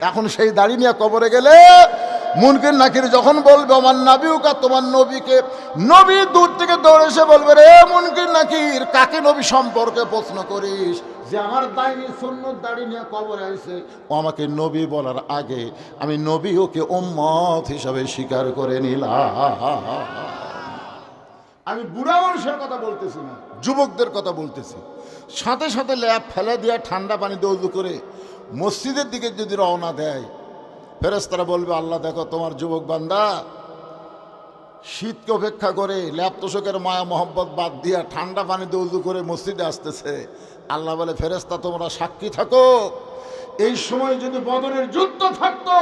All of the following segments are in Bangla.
এখন সেই দাড়ি নিয়ে কবরে গেলে মুনকির নাকির যখন বলবে আমার নাবিউকা, তোমার নবীকে, নবী দূর থেকে দৌড়ে এসে বলবে, রে মুনকির নাকির, কাকে নবী সম্পর্কে প্রশ্ন করিস যে আমার দাইনি সুন্নত দাড়ি নিয়ে কবরে আইছে? ও আমাকে নবী বলার আগে আমি নবী ওকে উম্মত হিসাবে স্বীকার করে নিলাম। আমি বুড়া মানুষের কথা বলতেছি না, যুবকদের কথা বলতেছি। সাথে সাথে ল্যাপ ফেলে দিয়ে ঠান্ডা পানি দৌড় করে মসজিদের দিকে যদি রওনা দেয়, ফেরেশতারা বলবে, আল্লাহ দেখো তোমার যুবক বান্দা শীতকে উপেক্ষা করে ল্যাপ তোষকের মায়া মোহব্বত বাদ দিয়া ঠান্ডা পানি দৌড় করে মসজিদে আসতেছে। আল্লাহ বলে, ফেরেশতা তোমরা সাক্ষী থাকো, এই সময় যদি বদরের যুদ্ধ থাকতো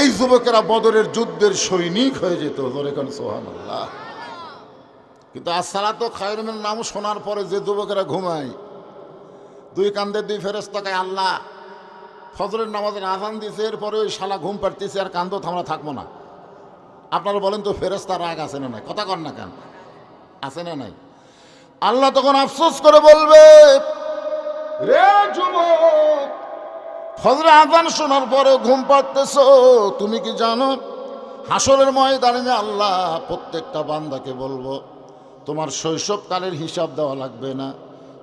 এই যুবকেরা বদরের যুদ্ধের সৈনিক হয়ে যেত। সুবহানাল্লাহ। কিন্তু আসসালাতু খায়রুম মিনান নাম শোনার পরে যে যুবকেরা ঘুমায়, দুই কান্দে দুই ফেরেশতাকে, আল্লাহ ফজরের নামাজের আজান দিয়েছে, এরপরে ওই শালা ঘুম পাড়তেছে, আর কান্দো আমরা থাকবো না। আপনারা বলেন তো ফেরেশতার রাগ আছে না নাই? কথা কর না কেন, আছে না নাই? আল্লাহ তখন আফসোস করে বলবে, রে যুবক, ফজরের আজান শোনার পরে ঘুম পাড়তেছ, তুমি কি জানো হাসরের ময়দানে আল্লাহ প্রত্যেকটা বান্দাকে বলবো, তোমার শৈশবকালের হিসাব দেওয়া লাগবে না,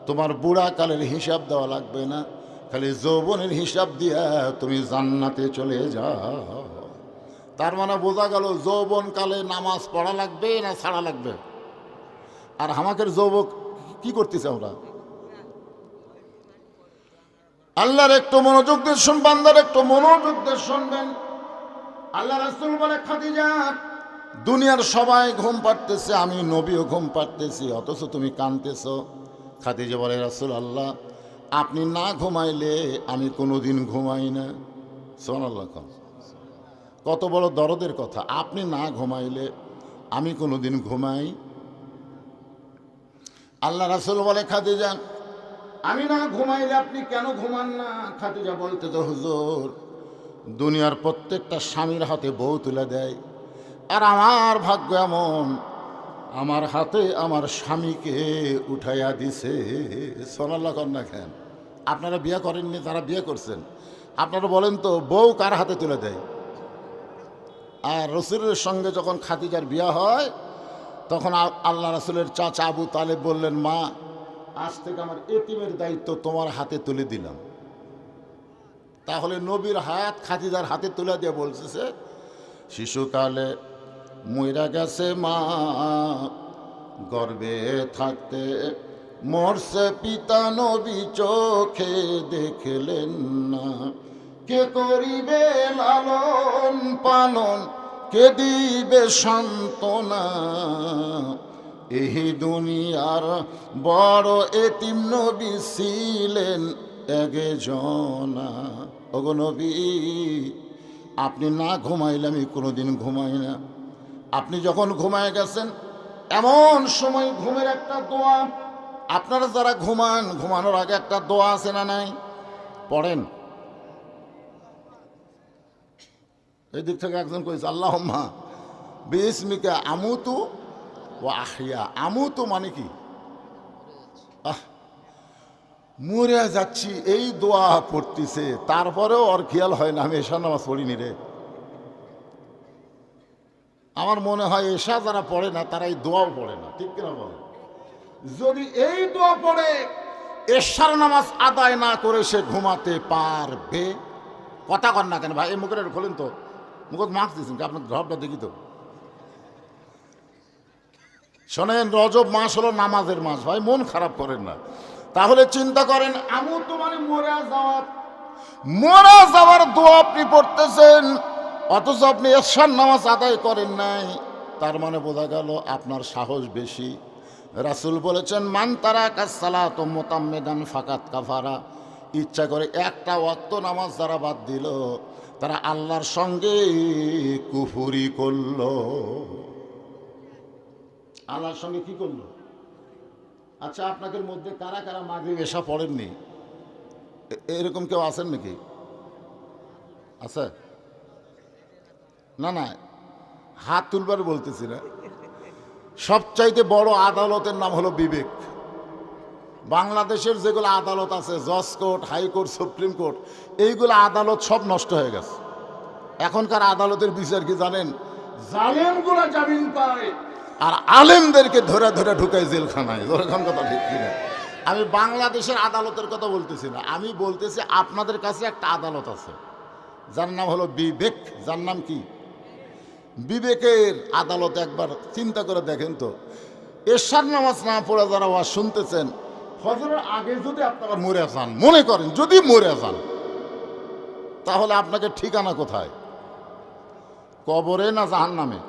তোমার বুড়াকালের হিসাব দেওয়া লাগবে না, খালি যৌবনের হিসাব দিয়া তুমি জান্নাতে চলে যাও। তার মানে বোঝা গেল যৌবনকালে নামাজ পড়া লাগবে না ছাড়া লাগবে। আর আমাদের যুবক কি করতেছে আমরা? আল্লাহর একটু মনোযোগ দিয়ে শুন, বান্দার একটু মনোযোগ দিয়ে শুনবেন। আল্লাহ রাসূল বলে, খাদিজা, দুনিয়ার সবাই ঘুম পাড়তেছে, আমি নবীও ঘুম পাড়তেছি, অথচ তুমি কাঁদতেছো। খাদিজা বলে, রাসূল আল্লাহ, আপনি না ঘুমাইলে আমি কোনোদিন ঘুমাই না। সুবহানাল্লাহ। কত বড় দরদের কথা, আপনি না ঘুমাইলে আমি কোনোদিন ঘুমাই। আল্লাহ রাসূল বলে, খাদিজা, আমি না ঘুমাইলে আপনি কেন ঘুমান না? খাদিজা বলতে তো, হুজুর, দুনিয়ার প্রত্যেকটা স্বামীর হাতে বউ তুলে দেয়, আর আমার ভাগ্য এমন আমার হাতে আমার স্বামীকে উঠাইয়া দিছে। সোনাল্লা কন্যা খান, আপনারা বিয়ে করেননি, তারা বিয়ে করছেন, আপনারা বলেন তো বউ কার হাতে তুলে দেয়? আর রসুলের সঙ্গে যখন খাদিজার বিয়ে হয়, তখন আল্লাহ রসুলের চাচা আবু তালেব বললেন, মা, আজ থেকে আমার এতিমের দায়িত্ব তোমার হাতে তুলে দিলাম। তাহলে নবীর হাত খাদিজার হাতে তুলে দিয়ে বলছে, শিশুকালে মইরা গেছে মা, গর্ভে থাকতে মরছে পিতা, নবী চোখে দেখলেন না, কে করিবে লালন পালন, কে দিবে সান্ত্বনা, এই দুনিয়ার বড় এতিম নবী ছিলেন একজনা। ওগো নবী, আপনি না ঘুমাইলে আমি কোনোদিন ঘুমাই না। আপনি যখন ঘুমায় গেছেন, এমন সময় ঘুমের একটা দোয়া, আপনারা যারা ঘুমান, ঘুমানোর আগে একটা দোয়া আছে না নাই? পড়েন। এই দিক থেকে একজন কইছে, আল্লাহুম্মা বিসমিকা আমুতু ওয়া আহইয়া। আমুতু মানে কি? মরে যাচ্ছি, এই দোয়া পড়তেছে, তারপরেও ওর খেয়াল হয় না আমি এশার নামাজ পড়িনি রে। আমার মনে হয় এশা যারা পড়ে না তারা এই দোয়াও পড়ে না, ঠিক কিনা বলে? যদি এই দোয়া পড়ে এশার নামাজ আদায় না করে সে ঘুমাতে পারবে? কথা কর না কেন ভাই? এই মুখের খোলেন তো, মুখত মাস্ক দিয়েছেন, আপনার ধরটা দেখি তো। শোনেন, রজব মাস হলো নামাজের মাস ভাই, মন খারাপ করেন না। তাহলে চিন্তা করেন, আমুতু মানে মরা যাওয়ার দোয়া আপনি পড়তেছেন, অথচ আপনি এশার নামাজ আদায় করেন নাই। তার মানে বোঝা গেল আপনার সাহস বেশি। রাসূল বলেছেন, মান তারাকা সালাত মুতাম্মিদান ফাকাত কাফারা। ইচ্ছা করে একটা ওয়াক্ত নামাজ যারা বাদ দিল, তারা আল্লাহর সঙ্গে কুফরি করল। আল্লাহর সঙ্গে কি করলো? আচ্ছা, আপনাদের মধ্যে কারা কারা মাগরিব এশা পড়েননি? এরকম কেউ আছেন নাকি? আছে? না না, হাত তুলবার বলতেছি না। সবচাইতে বড় আদালতের নাম হলো বিবেক। বাংলাদেশের যেগুলো আদালত আছে, জজ কোর্ট, হাইকোর্ট, সুপ্রিম কোর্ট, এইগুলো আদালত সব নষ্ট হয়ে গেছে। এখনকার আদালতের বিচার কি জানেন? জালেমগুলো জামিন পায় আর আলেমদেরকে ধরে ধরে ঢুকায় জেলখানায়। এখন কথা ঠিক কিনা? আমি বাংলাদেশের আদালতের কথা বলতেছি না, আমি বলতেছি আপনাদের কাছে একটা আদালত আছে যার নাম হলো বিবেক। যার নাম কি? বিবেকের আদালত। একবার চিন্তা করে দেখেন তো, এশার নামাজ না পড়ে যারা ওয়াজ শুনতেছেন, ফজরের আগে যদি আপনারা মরে যান, মনে করেন যদি মরে যান, তাহলে আপনাকে ঠিকানা কোথায়? কবরে না জাহান্নামে?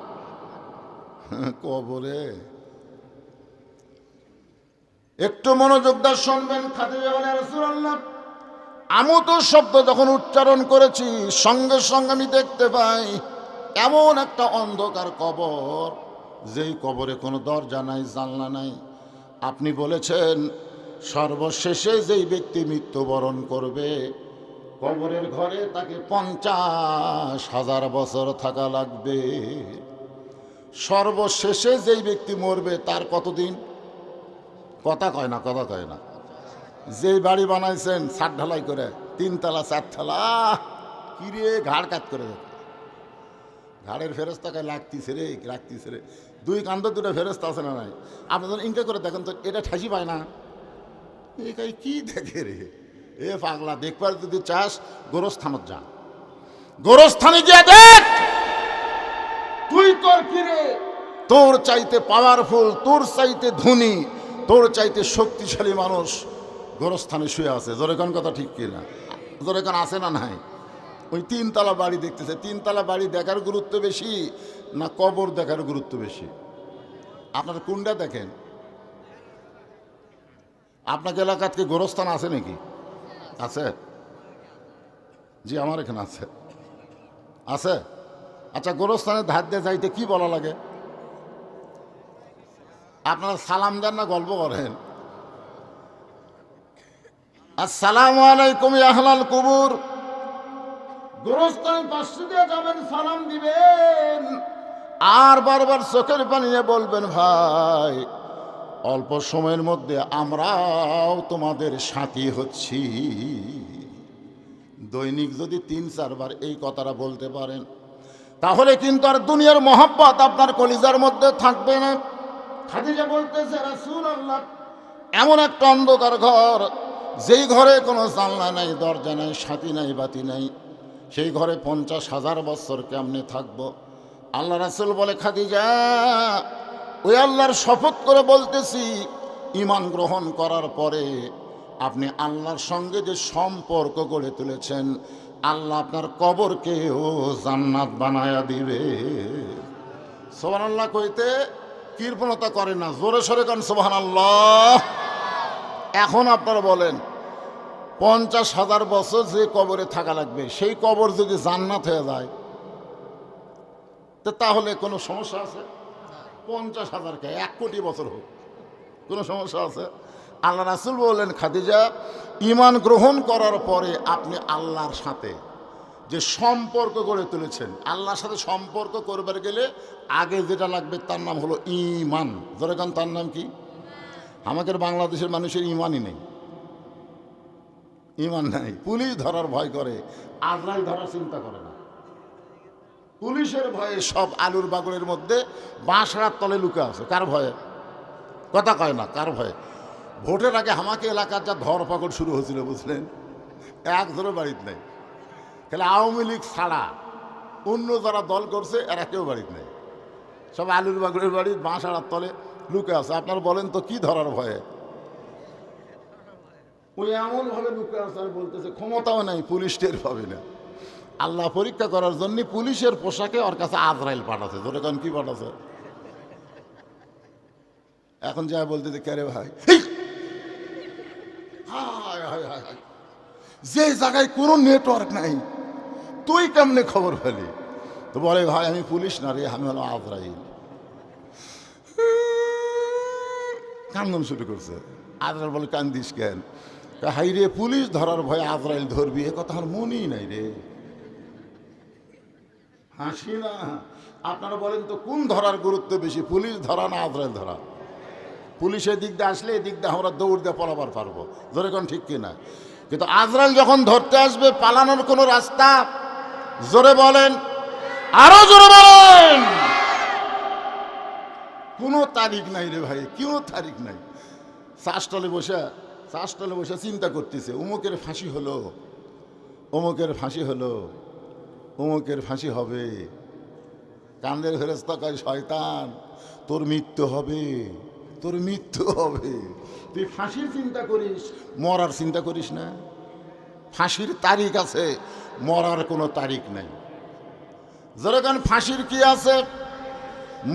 কবরে। একটু মনোযোগ দিয়ে শুনবেন। খাদিজা বলে, রাসূলুল্লাহ, আমুত শব্দ যখন উচ্চারণ করেছি, সঙ্গে সঙ্গে আমি দেখতে পাই এমন একটা অন্ধকার কবর, যেই কবরে কোনো দরজা নাই, জানলা নাই। আপনি বলেছেন সর্বশেষে যেই ব্যক্তি মৃত্যুবরণ করবে, কবরের ঘরে তাকে 50,000 বছর থাকা লাগবে। সর্বশেষে যেই ব্যক্তি মরবে তার কতদিন? কথা কয় না, কথা কয় না। যেই বাড়ি বানাইছেন ছাদ ঢালাই করে, 3 তলা 4 তলা, কিরে ঘাড় কাত করে দেয়। ঘাড়ের ফেরস্তাকে লাগতিছে রে, লাগতিছে রে। 2 কান্দে 2টা ফেরস্তা আছে না নাই? আপনি যখন ইনকা করে দেখেন তো এটা ঠাসি পায় না। একাই কি দেখে রে? এ পাগলা, দেখবার যদি চাস গোরস্থানত যা, গোরস্থানে গিয়ে দেখ তুই তোর কিরে, তোর চাইতে পাওয়ারফুল, তোর চাইতে ধনী, তোর চাইতে শক্তিশালী মানুষ গোরস্থানে শুয়ে আছে। জোরেকান কথা ঠিক কিনা? জোরেকান আছে না নাই? ওই 3 তলা বাড়ি দেখতেছে। 3 তলা বাড়ি দেখার গুরুত্ব বেশি না কবর দেখার গুরুত্ব বেশি? আপনার কোনটা দেখেন? আপনাকে এলাকাত কি গোরস্থান আছে নাকি? আছে? জি, আমার এখানে আছে। আছে? আচ্ছা, গোরস্থানের ধার দিয়ে যাইতে কি বলা লাগে? আপনারা সালাম দেন না গল্প করেন? আসসালামু আলাইকুম ইয়া আহলাল কুবুর। গোরস্থানের পাশে দিয়ে যাবেন, সালাম দিবেন, আর বারবার চোখের পানি নিয়ে বলবেন, ভাই অল্প সময়ের মধ্যে আমরাও তোমাদের সাথী হচ্ছি। দৈনিক যদি 3-4 বার এই কথাটা বলতে পারেন, তাহলে কিন্তু আর দুনিয়ার মহব্বত আপনার কলিজার মধ্যে থাকবে না। খাদিজা বলতেছে, রাসূলুল্লাহ, এমন একটা অন্ধকার ঘর, যেই ঘরে কোনো জানলা নাই, দরজা নাই, সাথী নাই, বাতি নাই, সেই ঘরে 50,000 বছর কেমনে থাকবো? আল্লাহ রাসূল বলে, খাদিজা, ওই আল্লাহর শপথ করে বলতেছি, ঈমান গ্রহণ করার পরে আপনি আল্লাহর সঙ্গে যে সম্পর্ক গড়ে তুলেছেন, আল্লাহ আপনার কবরকেও জান্নাত বানায়া দিবে। সুবহানাল্লাহ কইতে কৃপণতা করে না, জোরে সরে কান সুবহানাল্লাহ। এখন আপনারা বলেন, 50,000 বছর যে কবরে থাকা লাগবে, সেই কবর যদি জান্নাত হয়ে যায়, তাহলে কোনো সমস্যা আছে? 50,000কে 1 কোটি বছর হোক, কোনো সমস্যা আছে? আল্লাহ রাসূল বললেন, খাদিজা, ঈমান গ্রহণ করার পরে আপনি আল্লাহর সাথে যে সম্পর্ক গড়ে তুলেছেন, আল্লাহর সাথে সম্পর্ক করবার গেলে আগে যেটা লাগবে তার নাম হলো ঈমান। যেরকম তার নাম কি? আমাদের বাংলাদেশের মানুষের ঈমানই নেই, ঈমান নাই। পুলিশ ধরার ভয় করে, আজরাইল ধরার চিন্তা করে না। পুলিশের ভয়ে সব আলুর বাগড়ের মধ্যে বাঁশড়ার তলে লুকে আছে। কার ভয়ে? কথা কয় না, কার ভয়ে? ভোটের আগে আমাকে এলাকার যা ধরপাকড় শুরু হয়েছিল বুঝলেন, একজনও বাড়িতে নেই। তাহলে আওয়ামী লীগ ছাড়া অন্য যারা দল করছে এরা কেউ বাড়িতে নেই, সব আলুর বাগড়ের বাড়ির বাঁশড়ার তলে লুকে আছে। আপনার বলেন তো কি ধরার ভয়ে? ওই এমনভাবে লুকে আছে আর বলতেছে ক্ষমতাও নাই, পুলিশ টের পাবে না। আল্লাহ পরীক্ষা করার জন্য পুলিশের পোশাকে ওর কাছে আজরাইল পাঠাচ্ছে। ধরে কারণ কি পাঠাচ্ছে? এখন যা বলতেছে, কে রে ভাই, যে জায়গায় কোনো নেটওয়ার্ক নাই তুই কেমনে খবর পেলি? তো বলে, ভাই আমি পুলিশ না রে, আমি হলো আজরাইল। কান্দন শুরু করছে। আজরাইল বলে, কান্দিস কেন? হাই রে, পুলিশ ধরার ভয়ে আজরাইল ধরবি, এ কথা আমার মনেই নাই রে। হাসি না। আপনারা বলেন তো কোন ধরার গুরুত্ব বেশি, পুলিশ ধরা না আজরাইল ধরা? পুলিশ এদিক দিয়ে আসলে এদিক দিয়ে আমরা দৌড় দিয়ে পলাবার পারবো, জোরে কোন ঠিক কিনা? কিন্তু আজরাইল যখন ধরতে আসবে, পালানোর কোনো রাস্তা? জোরে বলেন, আরো জোরে বলেন। কোনো তারিখ নাই রে ভাই, কোনো তারিখ নাই। চাষতলে বসে চিন্তা করতেছে, অমুকের ফাঁসি হলো, অমুকের ফাঁসি হলো, অমুকের ফাঁসি হবে। কান্দের ফেরেশতা কয়, শয়তান তোর মৃত্যু হবে, তোর মৃত্যু হবে। তুই ফাঁসির চিন্তা করিস, মরার চিন্তা করিস না। ফাঁসির তারিখ আছে, মরার কোনো তারিখ নাই। যেরকম ফাঁসির কি আছে,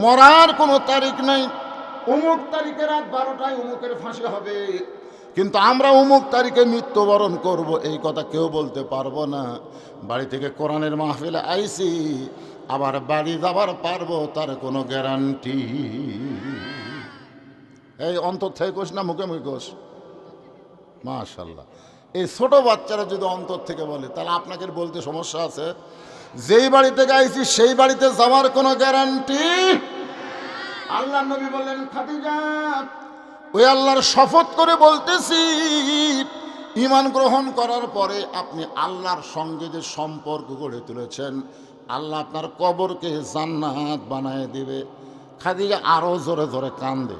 মরার কোনো তারিখ নাই। অমুক তারিখে রাত 12টায় অমুকের ফাঁসি হবে, কিন্তু আমরা অমুক তারিখে মৃত্যুবরণ করব এই কথা কেউ বলতে পারবো না। বাড়ি থেকে কোরআনের মাহফিলে আইছি, আবার বাড়ি যাবার পারবো তার কোনো গ্যারান্টি। এই অন্তর থেকে কোষ না মুখে মুখে কোষ? মাশাআল্লাহ। এই ছোট বাচ্চারা যদি অন্তর থেকে বলে, তাহলে আপনাকে বলতে সমস্যা আছে? যেই বাড়ি থেকে আইছি সেই বাড়িতে যাওয়ার কোনো গ্যারান্টি? আল্লাহ নবী বললেন, খাদিজা ওই আল্লাহর শপথ করে বলতেছি, ঈমান গ্রহণ করার পরে আপনি আল্লাহর সঙ্গে যে সম্পর্ক গড়ে তুলেছেন, আল্লাহ আপনার কবরকে জান্নাত বানায় দিবে। খাদিজা আরো জোরে জোরে কান্দে।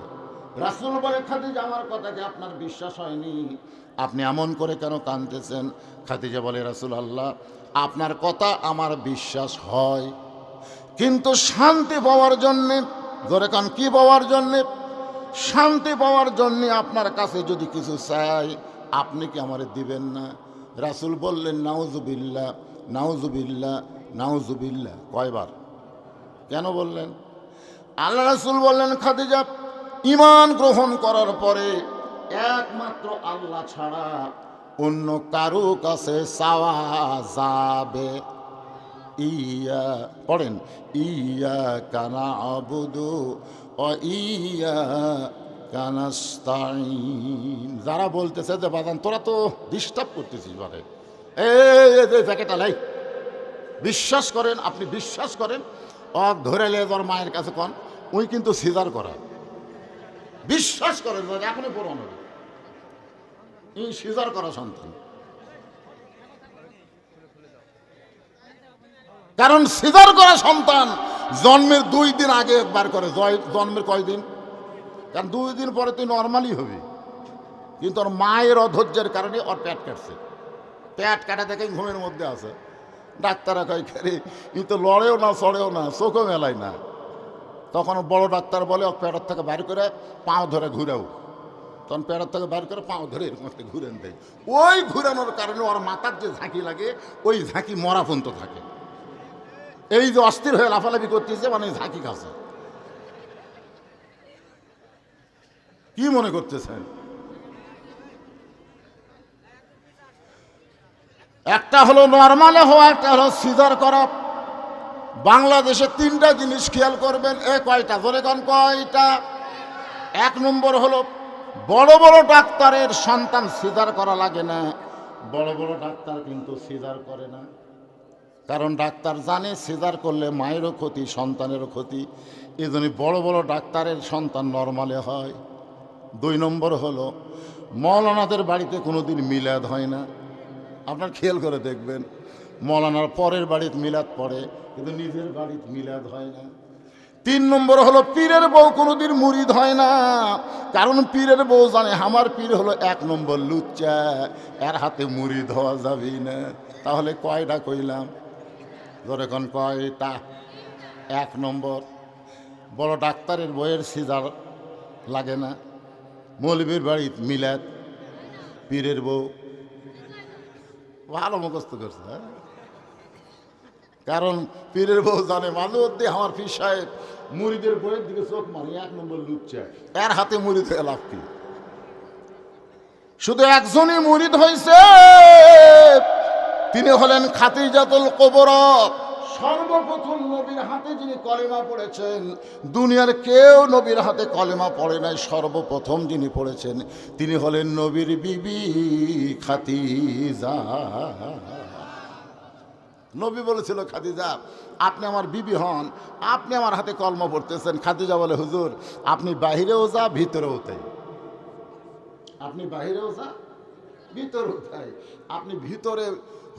রাসূল বলে, খাদিজা আমার কথা কি আপনার বিশ্বাস হয়নি? আপনি এমন করে কেন কাঁদতেছেন? খাদিজা বলে, রাসূল আল্লাহ আপনার কথা আমার বিশ্বাস হয়, কিন্তু শান্তি পাওয়ার জন্যে, ধরে কান কি পাওয়ার জন্যে? শান্তি পাওয়ার জন্যে আপনার কাছে যদি কিছু চাই, আপনি কি আমারে দিবেন না? রাসূল বললেন, নাউজুবিল্লাহ, নাউজুবিল্লাহ, নাউজুবিল্লাহ। কয়বার? কেন বললেন? আল্লাহ রাসূল বললেন, খাদিজা ঈমান গ্রহণ করার পরে একমাত্র আল্লাহ ছাড়া অন্য কারো কাছে চাওয়া যাবে। ইয়া পড়েন, ইয়া কানা আবুদু ও ইয়া কানাস্তাইন। যারা বলতেছে যে বাজান তোরা তো ডিস্টার্ব করতেছিস, বারে এই প্যাকেটা লাই, বিশ্বাস করেন, আপনি বিশ্বাস করেন, ধরে লে তোর মায়ের কাছে কন, ওই কিন্তু সিজার করা। বিশ্বাস করেন, এখনই পড়ান এই সিজার করা সন্তান। কারণ সিজার করা সন্তান জন্মের 2 দিন আগে একবার করে। জন্মের কয়দিন? কারণ 2 দিন পরে তুই নর্মালি হবি, কিন্তু ওর মায়ের অধৈর্যের কারণে ওর পেট কাটছে। পেট কাটা দেখে ঘুমের মধ্যে আছে। ডাক্তাররা কয়, খেরে ই তো লড়েও না, চড়েও না, চোখও মেলায় না। তখন বড় ডাক্তার বলে, ও পেটের থেকে বাইর করে পাও ধরে ঘুরাও। তখন পেটের থেকে বাইর করে পাও ধরে এরকম একটা ঘুরেন দেয়। ওই ঘুরানোর কারণে ওর মাথার যে ঝাঁকি লাগে, ওই ঝাঁকি মরা পর্যন্ত থাকে। এই যে অস্থির হয়ে লাফালাফি করতেছে, মানে ঝাঁকি খাচ্ছে। কি মনে করতেছেন? একটা হলো নর্মালে হওয়া, একটা হলো সিজার করা। বাংলাদেশে 3টা জিনিস খেয়াল করবেন। কয়টা? ধরে কোন কয়টা? 1 নম্বর হলো বড় বড় ডাক্তারের সন্তান সিজার করা লাগে না। বড় বড় ডাক্তার কিন্তু সিজার করে না, কারণ ডাক্তার জানে সিজার করলে মায়েরও ক্ষতি, সন্তানেরও ক্ষতি। এই জন্য বড় বড় ডাক্তারের সন্তান নর্মালে হয়। 2 নম্বর হলো মৌলানাদের বাড়িতে কোনোদিন মিলাদ হয় না। আপনার খেয়াল করে দেখবেন, মৌলানার পরের বাড়িতে মিলাদ পড়ে, কিন্তু নিজের বাড়িতে মিলাদ হয় না। 3 নম্বর হলো পীরের বউ কোনোদিন মুরিদ হয় না, কারণ পীরের বউ জানে আমার পীর হলো 1 নম্বর লুচ্চা, এর হাতে মুরিদ হওয়া যাবে না। তাহলে কয়টা কইলাম? ধরে কোন কয়টা? 1 নম্বর বড় ডাক্তারের বইয়ের সিজার লাগে না, মৌলবীর বাড়িতে মিলাদ, পীরের বউ। ভালো মুখস্থ করছে, হ্যাঁ? কারণ পীরের বউ জানে মাঝে মধ্যে আমার পীর সাহেব মুরিদের বইয়ের দিকে চোখ মারে, 1 নম্বর লুচ্চা, এর হাতে মুরিদ হয়ে লাভ কি? শুধু একজনই মুরিদ হয়েছে, তিনি হলেন খাদিজাতুল কুবরা। সর্বপ্রথম নবীর হাতে যিনি কলেমা পড়েছেন, দুনিয়ার কেউ নবীর হাতে কলেমা পড়ে নাই, সর্বপ্রথম যিনি পড়েছেন তিনি হলেন নবীর বিবি খাদিজা। নবী বলেছিল, খাদিজা আপনি আমার বিবি হন, আপনি আমার হাতে কলমা পড়তেছেন। খাদিজা বলে, হুজুর আপনি বাহিরেও যা ভিতরেও তাই, আপনি বাহিরেও যা ভিতরেও তাই, আপনি ভিতরে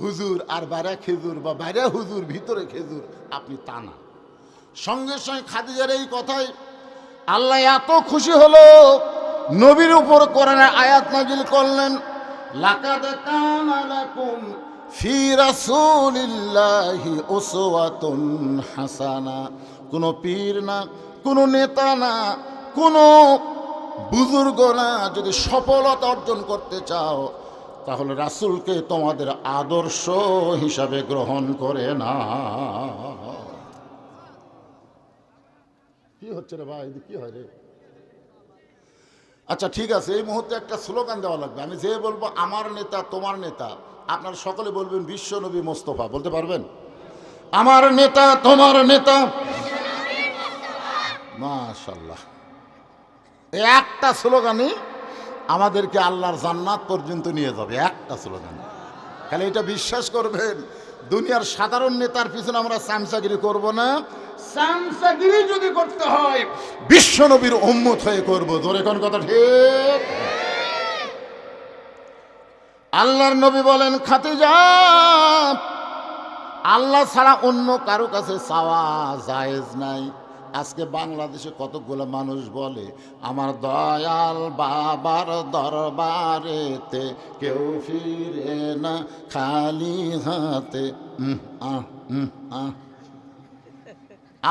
হুজুর আর বাইরে খেজুর, বা বাইরে হুজুর ভিতরে খেজুর, আপনি তা না। সঙ্গে সঙ্গে খাদিজার এই কথায় আল্লাহ এত খুশি হলো, নবীর উপর কোরআনের আয়াত নাজিল করলেন, লাকাদ কানা লাকুম ফি রাসূলিল্লাহি উসওয়াতুন হাসানা। কোনো পীর না, কোনো নেতা না, কোনো বুজুর্গ না, যদি সফলতা অর্জন করতে চাও তাহলে রাসূলকে তোমাদের আদর্শ হিসাবে গ্রহণ করে না। কি হচ্ছে রে ভাই, কি হয় রে? আচ্ছা ঠিক আছে, এই মুহূর্তে একটা স্লোগান দেওয়া লাগবে। আমি যে বলবো আমার নেতা তোমার নেতা, আপনারা সকলে বলবেন বিশ্ব নবী মোস্তফা। বলতে পারবেন? আমার নেতা তোমার নেতা, মাশাআল্লাহ। এই একটা স্লোগানই আমাদেরকে আল্লাহর জান্নাত পর্যন্ত নিয়ে যাবে, একটা স্লোগান। তাহলে এটা বিশ্বাস করবেন, দুনিয়ার সাধারণ নেতার পিছনে আমরা চামচাগিরি করব না, চামচাগিরি যদি করতে হয় বিশ্ব নবীর উম্মত হয়ে করব। জোরে কোন কথা ঠিক? আল্লাহর নবী বলেন, খাদিজা আল্লাহ ছাড়া অন্য কারো কাছে চাওয়া জায়েজ নাই। আজকে বাংলাদেশে কতগুলো মানুষ বলে, আমার দয়াল বাবার দরবারেতে কেউ ফিরে না খালি হাতে।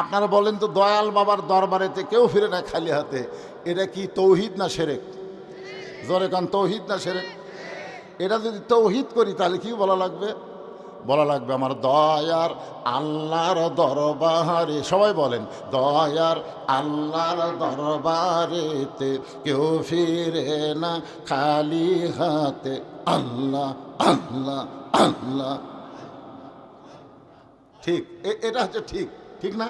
আপনারা বলেন তো, দয়াল বাবার দরবারেতে কেউ ফিরে না খালি হাতে, এটা কি তৌহিদ না শিরক? জোরে কান, তৌহিদ না শিরক? এটা যদি তৌহিদ করি তাহলে কি বলা লাগবে? বলা লাগবে আমার দয়ার আল্লাহর দরবারে, সবাই বলেন, দয়ার আল্লাহর দরবারেতে কেউ ফিরে না খালি হাতে। আল্লাহ আল্লাহ আল্লাহ। ঠিক, এটা হচ্ছে ঠিক, ঠিক না?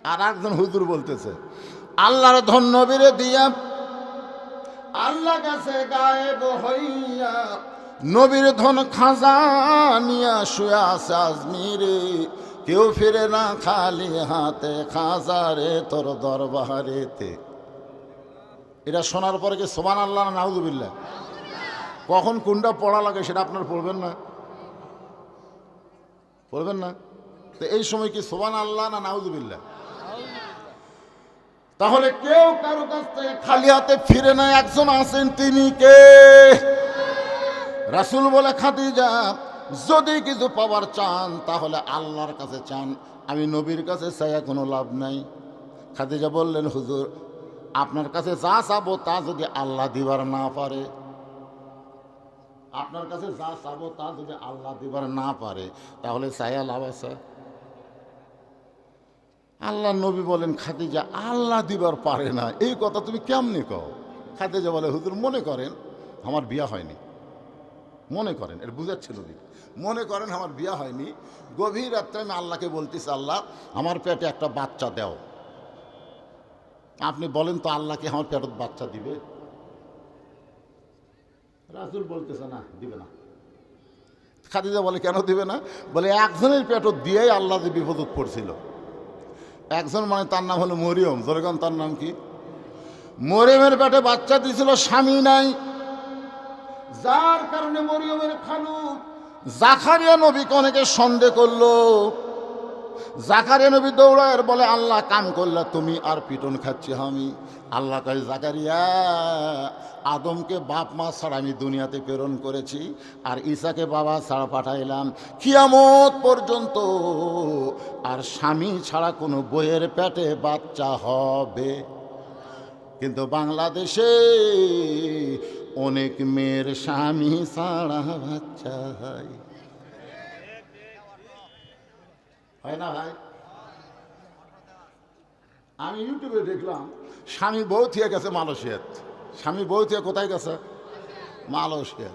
আর একজন হুজুর বলতেছে, আল্লাহর ধন নবীরে দিয়া আল্লাহ কাছে গায়েব হইয়া, নবীর ধন খাজানিয়া শুয়ে আছে আজমিরে, কেউ ফিরে না খালি হাতে খাজারে তোর দরবারেতে। এটা শোনার পরে কি সুবহানাল্লাহ না নাউযুবিল্লাহ? কখন কোনটা পড়া লাগে সেটা আপনার পড়বেন না, পড়বেন না? তো এই সময় কি সুবহানাল্লাহ না নাউযুবিল্লাহ? তাহলে কেউ কারো কাছ থেকে খালি হাতে ফিরে না, একজন আছেন, তিনি কে? রাসূল বলে, খাদিজা যদি কিছু পাওয়ার চান তাহলে আল্লাহর কাছে চান, আমি নবীর কাছে চাইয়া কোনো লাভ নাই। খাদিজা বললেন, হুজুর আপনার কাছে যা চাবো তা যদি আল্লাহ দিবার না পারে, আপনার কাছে যা চাবো তা যদি আল্লাহ দিবার না পারে তাহলে চাইয়া লাভ আছে? আল্লাহ নবী বলেন, খাদিজা আল্লাহ দিবার পারে না এই কথা তুমি কেমনে কও? খাদিজা বলে, হুজুর মনে করেন আমার বিয়া হয়নি, মনে করেন, এর বুঝাচ্ছিল দিন, মনে করেন আমার বিয়া হয়নি, গভীর রাত্রে আমি আল্লাহকে বলতেছি, আল্লাহ আমার পেটে একটা বাচ্চা দাও। আপনি বলেন তো আল্লাহকে আমার পেটত বাচ্চা দিবে? রাসূল বলতেছে না, দিবে না। খাদিজা বলে, কেন দিবে না? বলে, একজনের পেটত দিয়েই আল্লাহ যে বিপদত পড়ছিল। একজন মানে তার নাম হলো মরিয়ম। যেরকম তার নাম কি? মরিয়মের পেটে বাচ্চা দিয়েছিল, স্বামী নাই, যার কারণে মরিয়মের খালু জাকারিয়া নবীকে অনেকে সন্দেহ করলো। জাকারিয়া নবী দৌড়ায় বলে, আল্লাহ কাম করলা তুমি আর পিটন খাচ্ছি আমি। আল্লাহ কয়, জাকারিয়া আদমকে বাপ মা ছাড়া আমি দুনিয়াতে প্রেরণ করেছি, আর ঈসাকে বাবা ছাড়া পাঠাইলাম, কিয়ামত পর্যন্ত আর স্বামী ছাড়া কোনো বইয়ের পেটে বাচ্চা হবে। কিন্তু বাংলাদেশে অনেক মেয়ের স্বামী ছাড়া বাচ্চা হয়, হয় না ভাই? আমি ইউটিউবে দেখলাম, স্বামী বউ থেকে গেছে মালয়েশিয়াত। স্বামী বউ থেকে কোথায় গেছে? মালয়েশিয়া।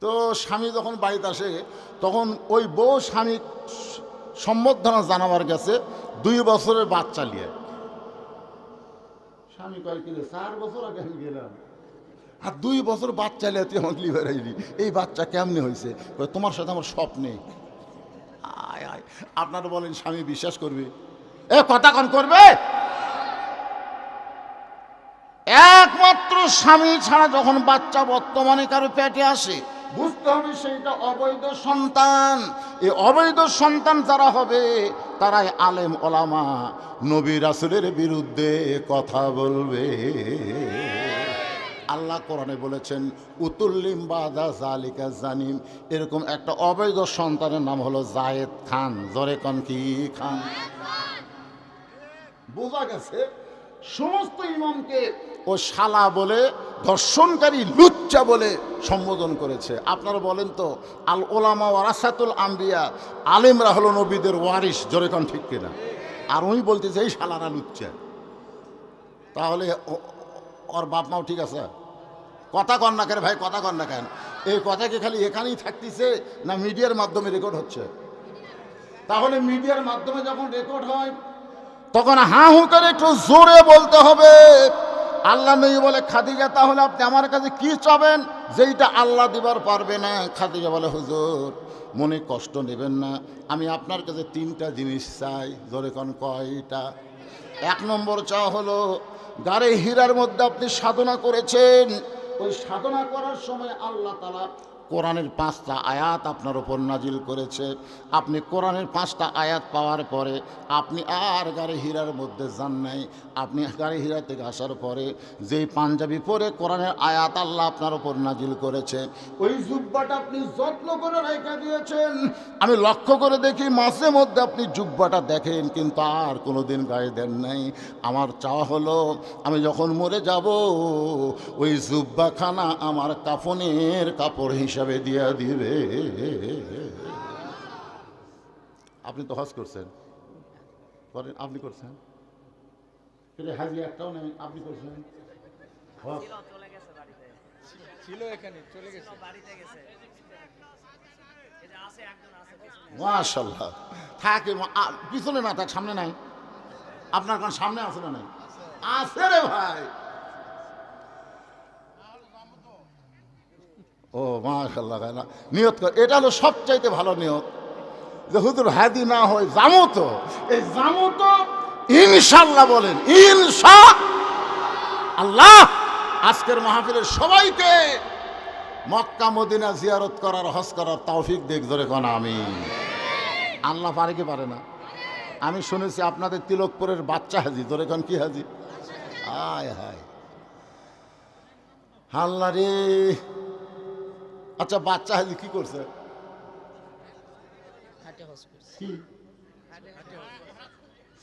তো স্বামী যখন বাড়িতে আসে তখন ওই বউ স্বামী সম্বর্ধনা জানাবার গেছে 2 বছরের বাচ্চা নিয়ে। স্বামী কয়, কি 4 বছর আগে আমি গেলাম, আর 2 বছর বাচ্চা লেতে আমার লিভার আইলি, এই বাচ্চা কেমনে হয়েছে? তোমার সাথে আমার স্বপ্নে। আয় আয়, আপনারা বলেন স্বামী বিশ্বাস করবে? এ কথা কন করবে? একমাত্র স্বামী ছাড়া যখন বাচ্চা বর্তমানে কারো পেটে আসে, বুঝতে হবে সেইটা অবৈধ সন্তান। এই অবৈধ সন্তান যারা হবে তারাই আলেম ওলামা, নবী রাসূলের বিরুদ্ধে কথা বলবে। আল্লাহ কোরআনে বলেছেন উতুল্লিম বাদা জালিকা জানিম। এরকম একটা অবৈধ সন্তানের নাম হলো জায়েদ খান। জোরে কোন কি খান? বোঝা গেছে? সমস্ত ইমামকে ও শালা বলে, ধর্ষণকারী লুচ্চা বলে সম্বোধন করেছে। আপনারা বলেন তো, আল ওলামা ওয়ারাসাতুল আম্বিয়া, আলেমরা হলো নবীদের ওয়ারিস। জোরে কোন ঠিক কিনা? আর উনি বলতেছে এই শালারা লুচ্চা। তাহলে ওর বাপ মাও ঠিক আছে? কথা কন না কেন ভাই, কথা কন না কেন? এই কথা কি খালি এখানেই থাকতেছে না মিডিয়ার মাধ্যমে রেকর্ড হচ্ছে? তাহলে মিডিয়ার মাধ্যমে যখন রেকর্ড হয় তখন হা হু করে একটু জোরে বলতে হবে। আল্লাহ নবী বলে খাদিজা তাহলে আপনি আমার কাছে কি চাবেন যেইটা আল্লাহ দিবার পারবে না? খাদিজা বলে হুজুর মনে কষ্ট নেবেন না, আমি আপনার কাছে 3টা জিনিস চাই। জোরে কোন কয়টা? 1 নম্বর চাওয়া হলো গারে হীরার মধ্যে আপনি সাধনা করেছেন, ওই সাধনা করার সময় আল্লাহ তাআলা কোরআনের 5টা আয়াত আপনার উপর নাজিল করেছে। আপনি কোরআনের 5টা আয়াত পাওয়ার পরে আপনি আর গারে হীরার মধ্যে যান নাই। আপনি গারে হীরা থেকে আসার পরে যেই পাঞ্জাবি পরে কোরআনের আয়াত আল্লাহ আপনার উপর নাজিল করেছে, ওই জুব্বাটা আপনি যত্ন করে রেখে দিয়েছেন। আমি লক্ষ্য করে দেখি মাঝে মধ্যে আপনি জুব্বাটা দেখেন কিন্তু আর কোনোদিন গায়ে দেন নাই। আমার চাওয়া হলো আমি যখন মরে যাব ওই জুব্বাখানা আমার কাফনের কাপড় হিসাবে দিয়া দিবে। আপনি তো হজ করছেন, করেন? আপনি করছেন? হাজি একটাও নেই, আপনি করছেন? মাশাআল্লাহ। থাকে পিছনে না থাক, সামনে নাই? আপনার কোন সামনে আছে না? নাই আছে রে ভাই। ও মাশাআল্লাহ, নিয়ত কর। এটা হলো সবচাইতে ভালো নিয়ত যে হুজুর হাদি না হয় জামু তো, এই জামু তো ইনশাআল্লাহ বলেন ইনশাআল্লাহ। আজকের মাহফিলের সবাইকে মক্কা মদিনা জিয়ারত করার, হজ করার তৌফিক দেখ। ধরে কোন আমিন। আল্লাহ পারে কি পারে না? আমি শুনেছি আপনাদের তিলকপুরের বাচ্চা হাজি। ধরে কোন কি হাজি? আয় হায় আল্লাহ রে। আচ্ছা বাচ্চা হাজি কি করছে?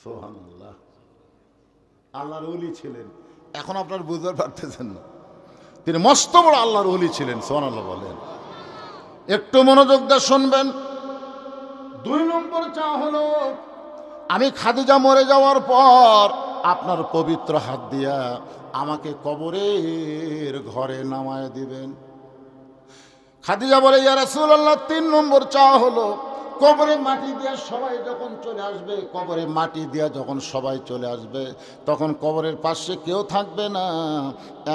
সুবহানাল্লাহ, আল্লাহর ওলি ছিলেন। এখন আপনার বুঝতে পারতেছেন না, তিনি মস্ত বড় আল্লাহর ওলি ছিলেন। সুবহানাল্লাহ বলেন। একটু মনোযোগ দিয়ে শুনবেন। 2 নম্বর চাওয়া হলো আমি খাদিজা মরে যাওয়ার পর আপনার পবিত্র হাত দিয়া আমাকে কবরের ঘরে নামায় দিবেন। খাদিজা বলে ইয়া রাসূলুল্লাহ 3 নম্বর চাওয়া হলো কবরে মাটি দিয়ে সবাই যখন চলে আসবে, কবরে মাটি দিয়ে যখন সবাই চলে আসবে তখন কবরের পাশে কেউ থাকবে না।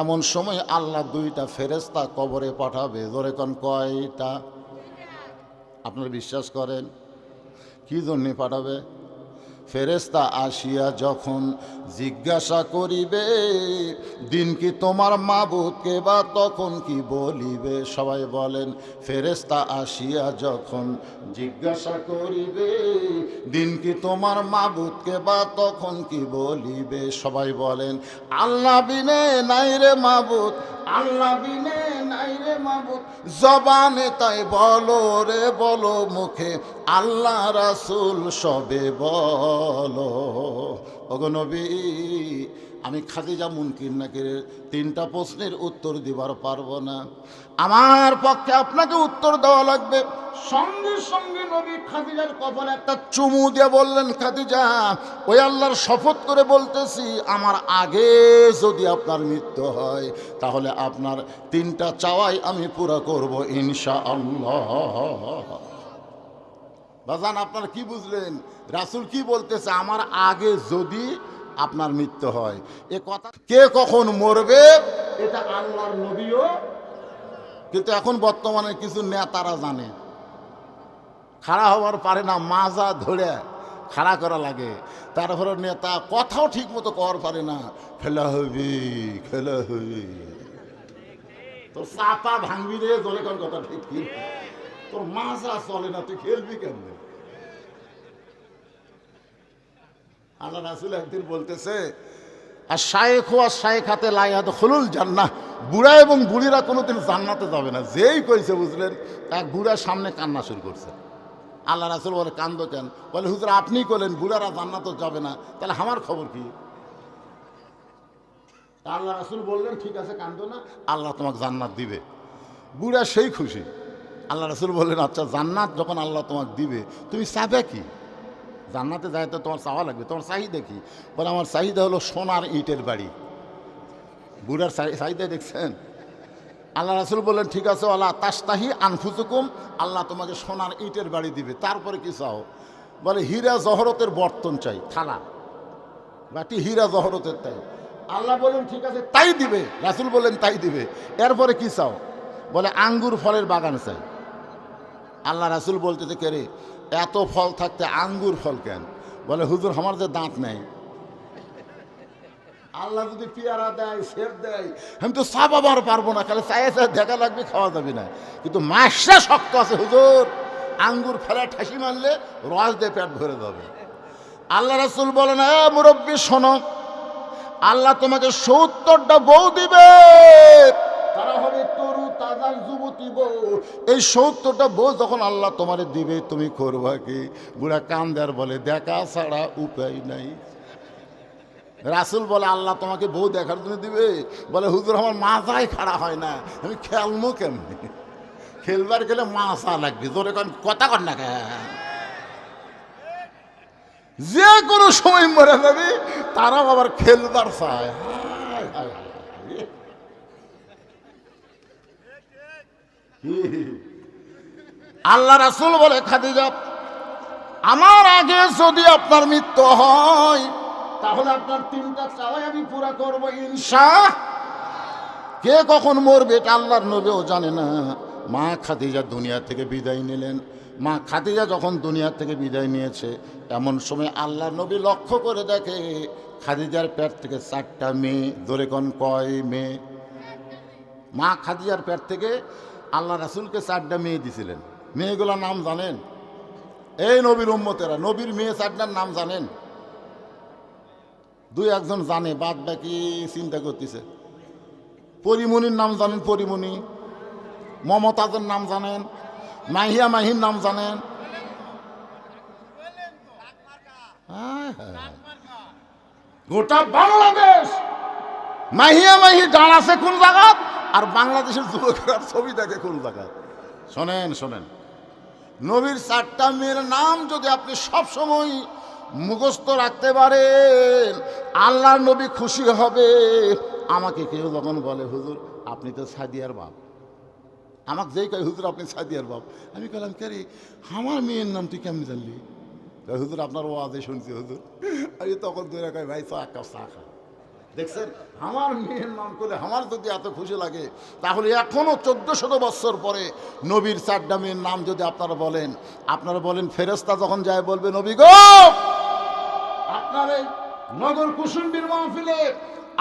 এমন সময় আল্লাহ 2টা ফেরেশতা কবরে পাঠাবে। জোরে কোন কয়টা? আপনারা বিশ্বাস করেন? কি জন্য পাঠাবে? ফেরেশতা আসিয়া যখন জিজ্ঞাসা করিবে দিন কি তোমার মাবুদকে, বা তখন কি বলিবে? সবাই বলেন ফেরেশতা আসিয়া যখন জিজ্ঞাসা করিবে দিন কি তোমার মাবুদকে, বা তখন কি বলিবে? সবাই বলেন আল্লাহ বিনে নাই রে মাবুদ, আল্লাহ বিনে নাই রে মাবুদ। জবানে তাই বলো রে বলো, মুখে আল্লাহ রাসূল সবে বলো। ওগো নবী, আমি খাদিজা মুনকির নাকিরের 3টা প্রশ্নের উত্তর দিবার পারবো না, আমার পক্ষে আপনাকে উত্তর দেওয়া লাগবে। সঙ্গে সঙ্গে নবী খাদিজার কপালে একটা চুমু দিয়ে বললেন খাদিজা ওই আল্লাহর শপথ করে বলতেছি আমার আগে যদি আপনার মৃত্যু হয় তাহলে আপনার 3টা চাওয়াই আমি পুরা করব ইনশাআল্লাহ। বাজান আপনারা কি বুঝলেন? রাসূল কি বলতেছে? আমার আগে যদি আপনার মৃত্যু হয়। এ কথা কে কখন মরবে এটা আল্লাহর নবীও। কিন্তু এখন বর্তমানে কিছু নেতারা জানে খাড়া হওয়ার পারে না, মাজা ধরে খাড়া করা লাগে, তারপরে নেতা কথাও ঠিক মতো করার পারে না, খেলা হবি খেলা হবি, তো চাপা ভাঙবি রে, জলে কোন কথা ঠিক কি, তোর মাজা চলে না, তুই খেলবি কেমনে? আল্লাহ রাসূল একদিন বলতেছে, আর শায়েখ ও শায়েখাতে লা ইয়াদখুলুল জান্নাহ, বুড়া এবং বুড়িরা কোনোদিন জান্নাতে যাবে না। যেই কইছে বুঝলেন, এক বুড়ার সামনে কান্না শুরু করছে। আল্লাহ রাসূল বলে, কান্দো কেন? বলে, হুজুর আপনি কইলেন বুড়ারা জান্নাতে যাবে না, তাহলে আমার খবর কি? আল্লাহ রাসূল বললেন, ঠিক আছে কান্দো না, আল্লাহ তোমাকে জান্নাত দিবে। বুড়া সেই খুশি। আল্লাহ রাসূল বললেন, আচ্ছা জান্নাত যখন আল্লাহ তোমাকে দিবে, তুমি চাবে কি? জান্নাতে যায় তো তোমার চাওয়া লাগবে, তোমার চাহিদা কি? বলে, আমার চাহিদা হলো সোনার ইটের বাড়ি। বুড়ার চাহিদা দেখছেন? আল্লাহ রাসূল বললেন, ঠিক আছে, ওয়ালা তাস্তাহি আনফুসুকুম, আল্লাহ তোমাকে সোনার ইটের বাড়ি দিবে। তারপরে কি চাও? বলে, হীরা জহরতের বর্তন চাই, থালা বাটি হীরা জহরতের তাই। আল্লাহ বললেন, ঠিক আছে তাই দিবে। রাসূল বললেন, তাই দিবে। এরপরে কি চাও? বলে, আঙ্গুর ফলের বাগান চাই। আল্লাহ রাসূল বলতেছে, কে রে, এত ফল থাকতে আঙ্গুর ফল কেন? বলে, হুজুর আমার যে দাঁত নেই, আল্লাহ যদি পেয়ারা দেয়, সেব দেয়, আমি তো চাবাবার পারবো না, খালি চায়ে চায়ে দেখা লাগবে, খাওয়া যাবে না। কিন্তু মাসটা শক্ত আছে হুজুর, আঙ্গুর ফেলে ঠাসি মারলে রস দিয়ে পেট ভরে যাবে। আল্লাহ রাসূল বলেন, এ মুরব্বী শোনো, আল্লাহ তোমাকে ৭০টা বউ দিবে, তারা হবে তরু তাজা যুবতী বউ। এই ৭০টা বউ যখন আল্লাহ তোমারে দিবে, তুমি করবা কি? বুড়া কান্দার বলে, দেখা ছাড়া উপায় নাই। রাসূল বলে, আল্লাহ তোমাকে বউ দেখার জন্য দিবে? বলে, হুজুর আমার মাথায় খাড়া হয় না, আমি খেলবো কেমনি? খেলবার গেলে মাথা লাগবে, জোরে কথা কর না, যে কোনো সময় মরে যাবে, তারাও আবার খেলবার চায়। আল্লাহ রাসূল বলে, খাদিজা আমার আগে যদি আপনার মৃত্যু হয়, তাহলে আপনার 3টা চাওয়াই আমি পুরা করবো ইনশাআল্লাহ। কে কখন মরবে এটা আল্লাহর নবীও জানে না। মা খাদিজা দুনিয়া থেকে বিদায় নিলেন। মা খাদিজা যখন দুনিয়া থেকে বিদায় নিয়েছে, এমন সময় আল্লাহর নবী লক্ষ্য করে দেখে খাদিজার পেট থেকে 4টা মেয়ে। ধরে কোন কয় মেয়ে? মা খাদিজার পেট থেকে আল্লাহ রাসূলকে 4টা মেয়ে দিছিলেন। মেয়েগুলোর নাম জানেন? এই নবীর উম্মতেরা, নবীর মেয়ে 4টার নাম জানেন? 2-1 জন জানে, বাদ বাকি চিন্তা করতেছে। পরিমণির নাম জানেন? পরিমণি। মমতাজের নাম জানেন? মাহিয়া মাহির নাম জানেন? গোটা বাংলাদেশ মাহিয়া মাহি গান আছে কোন জায়গা, আর বাংলাদেশের যুবকেরা ছবি দেখে কোন জায়গা? শোনেন শোনেন, নবীর 4টা মেয়ের নাম যদি আপনি সব সময় মুখস্থ রাখতে পারেন, আল্লাহর নবী খুশি হবে। আমাকে কেউ যখন বলে, হুজুর আপনি তো সাদিয়ার বাপ, আমাকে যেই কয় হুজুর আপনি সাদিয়ার বাপ, আমি বললাম, কে রে, আমার মেয়ের নাম তুই কেমনি জানলি? হুজুর আপনার ওয়াজে শুনছি হুজুর। আমি তখন দূরে কয়, ভাই তো 1 কাপ চা খা। দেখছেন, আমার মেয়ের নাম করলে আমার যদি এত খুশি লাগে, তাহলে এখনো 1400 বছর পরে নবীর 4টা মেয়ের নাম যদি আপনারা বলেন, ফেরেশতা যখন যায় বলবে, নবী গো, আপনার এই নগর কুসুম্বির মাহফিলে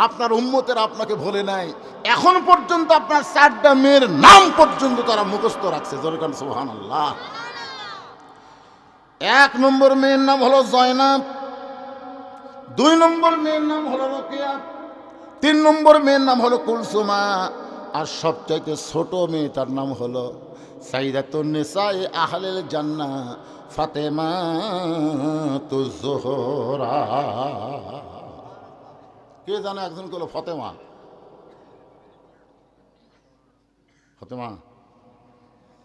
আপনার উম্মতের আপনাকে ভুলে নাই, এখন পর্যন্ত আপনার 4টা মেয়ের নাম পর্যন্ত তারা মুখস্থ রাখছে। জোরে কান সুবহানাল্লাহ। 1 নম্বর মেয়ের নাম হলো জয়নাব, 2 নম্বর মেয়ের নাম হলো রোকেয়া, 3 নম্বর মেয়ের নাম হলো কুলসুমা, আর সবচাইতে ছোট মেয়েটার নাম হলো সাইয়্যিদাতুন নিসায়ে আহলিল জান্নাহ ফাতেমাতুজ জোহরা। কে জানে? একজন কইল ফাতেমা। ফাতেমা,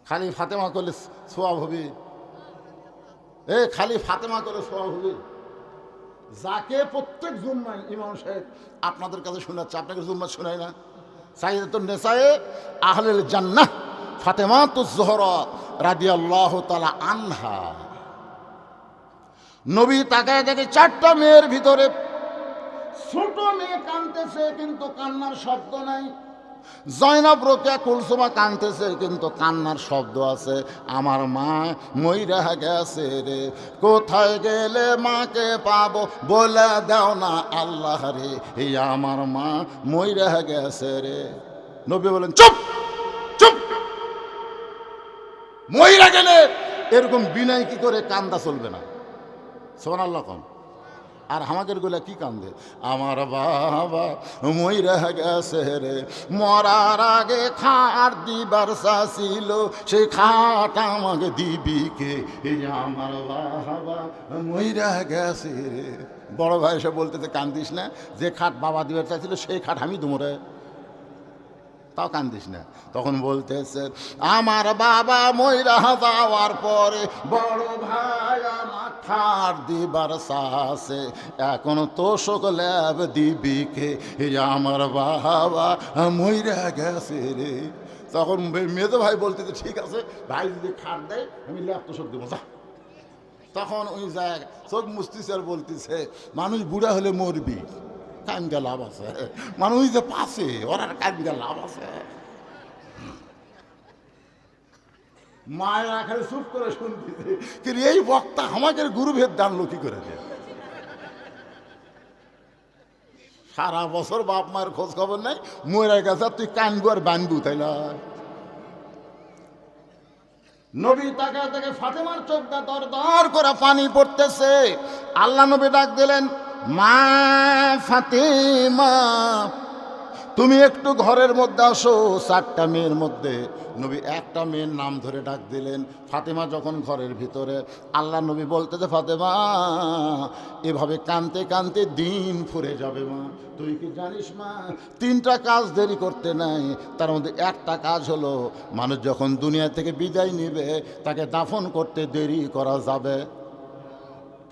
খালি ফাতেমা করলে সওয়াব হবে? খালি ফাতেমা করে সওয়াব হবে? যাকে প্রত্যেক জুম্মায় ইমাম সাহেব আপনাদের কাছে শোনাচ্ছে, আপনাকে জুম্মা শোনায় না? সাইয়্যিদাতুন নিসায়ে আহলিল জান্নাহ ফাতেমাতুজ জোহরা রাদিয়াল্লাহু তাআলা আনহা। নবী তাকায় দেখে 4টা মেয়ের ভিতরে ছোট মেয়ে কাঁদতেছে, কিন্তু কান্নার শব্দ নাই। জয়নব রোকেয়া কুলসুমা কাঁদতেছে, কিন্তু কান্নার শব্দ আছে। আমার মা মইরা গেছে রে, কোথায় গেলে মাকে পাবো বলে দাও না আল্লাহ রে, এই আমার মা মইরা গেছে রে। নবী বলেন চুপ চুপ, মইরা গেলে এরকম বিনয় কি করে কান্দা চলবে না? সুবহানাল্লাহ কোন। আর আমাদের গুলা কি কান্দে, আমার বাবা মইরা গেছে রে, মরার আগে খাট দিবার ছিল, সেই খাট আমাকে দিবি কে, এই আমার বাবা মইরা গেছে রে। বড় ভাই এসে বলতেছে কান্দিস না, যে খাট বাবা দিবার চাইছিল সেই খাট আমি দুমরে, তাও কান্দিস না। তখন বলতেছে আমার বাবা মইরা যাওয়ার পরে বড় ভাই আমার খাট দিবার চাছে, এখন তো সকলেব দিবি কে, আমার বাবা মইরা গেছে রে। তখন মেজো ভাই বলতেছে ঠিক আছে ভাই, যদি খাট দেয় আমি ল্যাপ তো শোক দেবো। তখন ওই যায় চোখ মুছতেছে আর বলতেছে মানুষ বুড়া হলে মরবি, কান্দা লাভ আছে, মানুষ যে পাশে ওর আর কান্দা লাভ আছে। মায়ের আখানে চুপ করে শুনতেছে, কিন্তু এই বক্তা আমাদের গুরুভেদ জানলো কি করে? সারা বছর বাপ মায়ের খোঁজ খবর নাই, মরে গেছে তুই কানবু আর বানবু, তাই না? নবী তাকে থেকে ফাতেমার চোখটা দর দর করে পানি পড়তেছে। আল্লাহ নবী ডাক দিলেন মা ফাতেমা, তুমি একটু ঘরের মধ্যে আসো। 4টা মেয়ের মধ্যে নবী একটা মেয়ের নাম ধরে ডাক দিলেন ফাতেমা। যখন ঘরের ভিতরে, আল্লাহ নবী বলতেছে ফাতেমা এভাবে কানতে কানতে দিন ফুরে যাবে মা, তুই কি জানিস মা 3টা কাজ দেরি করতে নাই, তার মধ্যে একটা কাজ হলো মানুষ যখন দুনিয়া থেকে বিদায় নেবে তাকে দাফন করতে দেরি করা যাবে।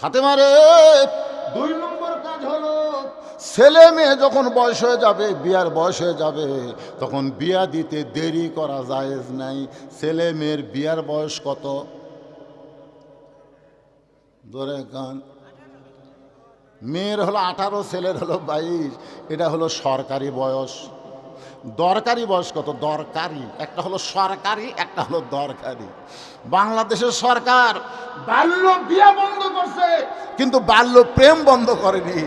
ফাতেমা রে, 2 নম্বর কাজ হলো ছেলে মেয়ে যখন বয়স হয়ে যাবে, বিয়ার বয়স হয়ে যাবে, তখন বিয়া দিতে দেরি করা জায়েজ নাই। ছেলে মেয়ের বিয়ার বয়স কত? ধরে গান, মেয়ের হলো 18, ছেলের হলো 22। এটা হলো সরকারি বয়স। দরকারি বয়স কত? দরকারি একটা হলো সরকারি, একটা হলো দরকারি। বাংলাদেশের সরকার বাল্য বিয়া বন্ধ করছে, কিন্তু বাল্য প্রেম বন্ধ করেনি।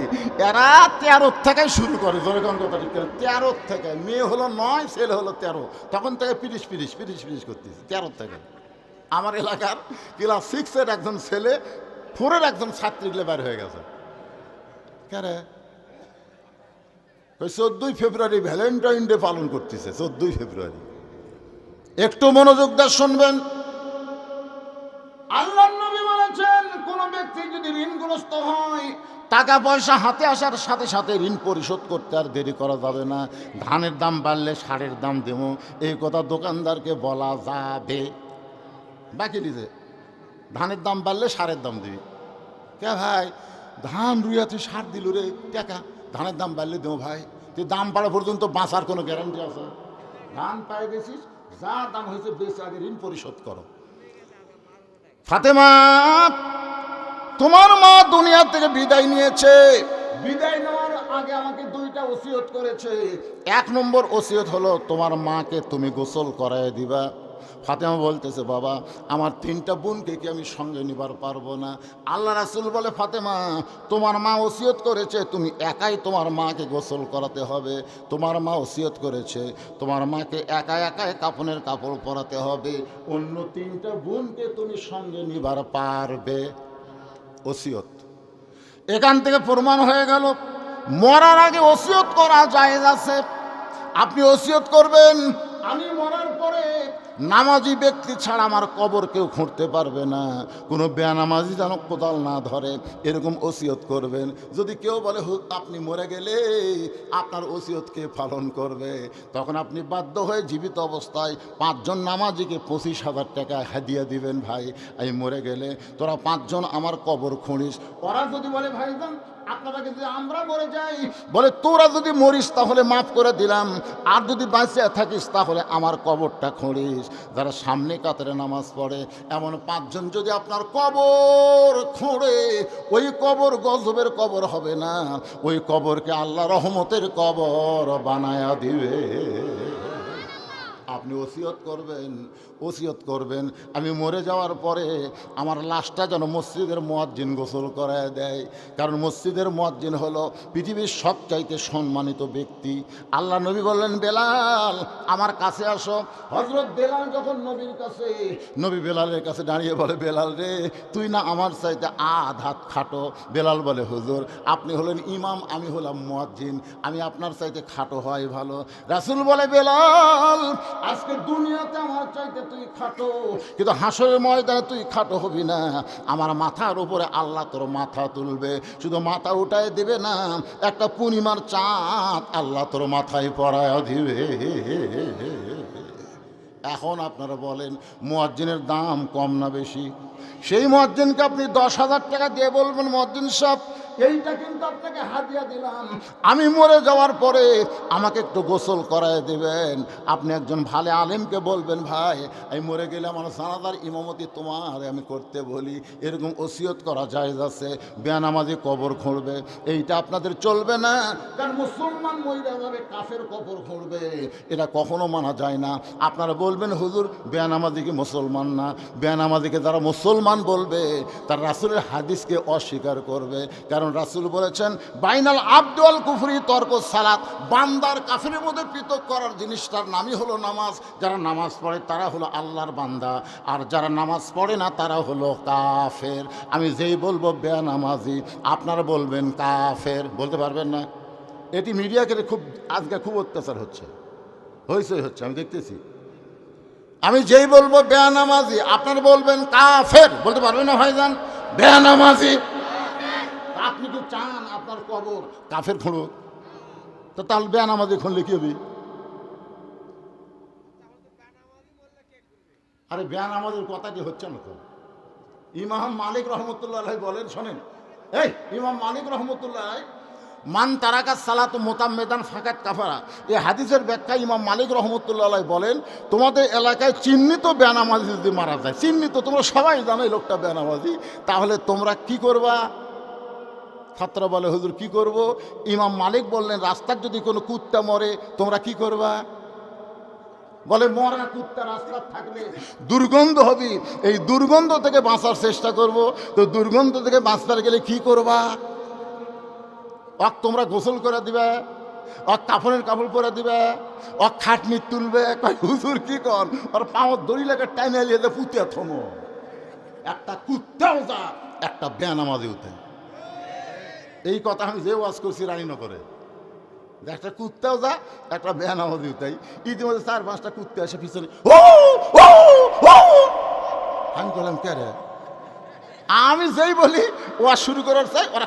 এরা 13 থেকে শুরু করে, জনগণ কথা ঠিক করে 13 থেকে। মেয়ে হলো 9, ছেলে হলো 13, তখন থেকে পিরিশ করতেছে 13 থেকে। আমার এলাকার ক্লাস 6-এর একজন ছেলে 4-এর একজন ছাত্রী বের হয়ে গেছে। কেরে 14ই ফেব্রুয়ারি ভ্যালেন্টাইন ডে পালন করতেছে, 14ই ফেব্রুয়ারি। একটু মনোযোগ দিয়ে শুনবেন। আল্লাহর নবী বলেছেন কোন ব্যক্তি যদি ঋণগ্রস্ত হয়, টাকা পয়সা হাতে আসার সাথে সাথে ঋণ পরিশোধ করতে আর দেরি করা যাবে না। ধানের দাম বাড়লে সারের দাম দেব, এই কথা দোকানদারকে বলা যাবে। বাকি দিতে ধানের দাম বাড়লে সারের দাম দিবি। কে ভাই ধান রুইয়া তুই সার দিল রে, টাকা ধানের দাম বাড়লে দেবো ভাই, তুই দাম বাড়া পর্যন্ত বাঁচার কোনো গ্যারান্টি আছে? ধান পাই গেছিস, যা দাম হয়েছে বেশি আগে ঋণ পরিশোধ করো। ফাতেমা, তোমার মা দুনিয়া থেকে বিদায় নিয়েছে। বিদায় নেওয়ার আগে আমাকে 2টা ওসিয়ত করেছে। 1 নম্বর ওসিয়ত হলো তোমার মাকে তুমি গোসল করায় দিবা। ফাতেমা বলতেছে বাবা আমার 3টা বোনকে কি আমি সঙ্গে নিবার পারবো না? আল্লাহ রাসূল বলে ফাতেমা তোমার মা ওসিয়ত করেছে তুমি একাই তোমার মাকে গোসল করাতে হবে। তোমার মা ওসিয়ত করেছে তোমার মাকে একাই কাফনের কাপড় পরাতে হবে, অন্য 3টা বোনকে তুমি সঙ্গে নিবার পারবে। ওসিয়ত। এখান থেকে প্রমাণ হয়ে গেল মরার আগে ওসিয়ত করা জায়েজ আছে। আপনি ওসিয়ত করবেন আমি মরার পরে নামাজি ব্যক্তি ছাড়া আমার কবর কেউ খুঁড়তে পারবে না, কোনো বেনামাজি যেন কোদাল না ধরে, এরকম ওসিয়ত করবেন। যদি কেউ বলে হুক আপনি মরে গেলে আপনার ওসিয়তকে পালন করবে, তখন আপনি বাধ্য হয়ে জীবিত অবস্থায় 5 জন নামাজিকে 25,000 টাকা হাদিয়া দিবেন। ভাই আমি মরে গেলে তোরা 5 জন আমার কবর খুঁড়িস। ওরা যদি বলে ভাইজান আপনারা যদি আমরা মরে যাই, বলে তোরা যদি মরিস তাহলে মাফ করে দিলাম, আর যদি বাঁচিয়ে থাকিস তাহলে আমার কবরটা খুঁড়িস। যারা সামনে কাতারে নামাজ পড়ে এমন 5 জন যদি আপনার কবর খুঁড়ে, ওই কবর গজবের কবর হবে না, ওই কবরকে আল্লাহ রহমতের কবর বানায়া দিবে। আপনি ওসিয়ত করবেন আমি মরে যাওয়ার পরে আমার লাশটা যেন মসজিদের মুয়াজ্জিন গোসল করায় দেয়, কারণ মসজিদের মুয়াজ্জিন হলো পৃথিবীর সবচাইতে সম্মানিত ব্যক্তি। আল্লাহ নবী বললেন, বেলাল আমার কাছে আসো। হযরত বেলাল যখন নবী বেলালের কাছে দাঁড়িয়ে বলে, বেলাল রে, তুই না আমার চাইতে আধ হাত খাটো। বেলাল বলে, হুজুর আপনি হলেন ইমাম, আমি হলাম মুয়াজ্জিন, আমি আপনার চাইতে খাটো হয় ভালো। রাসূল বলে, বেলাল আজকে দুনিয়াতে আমার চাইতে তুই খাটো, কিন্তু হাসরের ময়দানে তুই খাটো হবি না। আমার মাথার উপরে আল্লাহ তোর মাথা তুলবে, শুধু মাথা উঠায় দিবে না, একটা পূর্ণিমার চাঁদ আল্লাহ তোর মাথায় পরায় দিবে। এখন আপনারা বলেন মুয়াজ্জিনের দাম কম না বেশি? সেই মুয়াজ্জিনকে আপনি 10,000 টাকা দিয়ে বলবেন, মুয়াজ্জিন সাহেব এইটা কিন্তু আপনাকে হাদিয়া দিলাম, আমি মরে যাওয়ার পরে আমাকে একটু গোসল করায় দেবেন। আপনি একজন ভালো আলেমকে বলবেন, ভাই আমি মরে গেলে আমার জানাজার ইমামতি তোমার আমি করতে বলি, এরকম ওসিয়ত করা জায়েজ আছে। বেনামাজি কবর খুঁড়বে এইটা আপনাদের চলবে না, কারণ মুসলমান মহিলা যাবে কাফের কবর খুঁড়বে, এটা কখনো মানা যায় না। আপনারা বলবেন, হুজুর বেনামাজি কি মুসলমান না? বেনামাজিকে যারা মুসলমান বলবে তার রাসূলের হাদিসকে অস্বীকার করবে, কারণ রাসূল বলেছেন, বাইনাল আবদ ওয়াল কুফরি তরকুস সালাত, বান্দার কাফেরের মধ্যে পৃথক করার জিনিসটার নামই হলো নামাজ। যারা নামাজ পড়ে তারা হলো আল্লাহর বান্দা, আর যারা নামাজ পড়ে না তারা হলো কাফের। আমি যেই বলবো বেনামাজি, আপনারা বলবেন কাফের, বলতে পারবেন না? এটি মিডিয়াকে খুব আজকে খুব অত্যাচার হচ্ছে, আমি দেখতেছি। আমি যেই বলবো বেনামাজি, আপনারা বলবেন কাফের, বলতে পারবেন না ভাইজান? বেনামাজি, আপনি কি চান আপনার কবর কাফের খুঁড়ুক? তো তাহলে বেনামাজি খুঁড়লে কি হবে? আরে বেনামাজির কথাটি হচ্ছে না তো। ইমাম মালিক রহমতুল্লাহ বলেন, শোনেন, এই ইমাম মালিক রহমতুল্লাহ, মান তারাকা সালাত মোতাম্মেদান ফাকাত কাফারা, এই হাদিসের ব্যাখ্যা ইমাম মালিক রহমতুল্লাহ বলেন, তোমাদের এলাকায় চিহ্নিত বেনামাজি যদি মারা যায়, চিহ্নিত, তোমরা সবাই জানো এই লোকটা বেনামাজি, তাহলে তোমরা কি করবা? ছাত্ররা বলে, হুজুর কি করব? ইমাম মালিক বললেন, রাস্তার যদি কোনো কুত্তা মরে তোমরা কি করবা? বলে, মরা কুত্তা রাস্তার থাকলে দুর্গন্ধ হবে, এই দুর্গন্ধ থেকে বাঁচার চেষ্টা করব। তো দুর্গন্ধ থেকে বাঁচতে গেলে কি করবা? তোমরা গোসল করে দিবে, কাফনের কাপড় পরে দিবে, খাটনি তুলবে। হুজুর কি কর, ওর পাওয়ার দড়ি লেগে টাইনে এলিয়ে পুঁতে থমো। একটা কুত্তাও যা, একটা বেনামাজি উঠে। এই কথা আমি যে ওয়াজ করছি রানীনগরে, একটা কুত্তাও যা, একটা বেনামাজি উঠাই। ইতিমধ্যে 4-5টা কুত্তা এসে পিছনে, আমি বললাম, কে রে? আমি যেই বলি ওয়াজ শুরু করার চাই, ওরা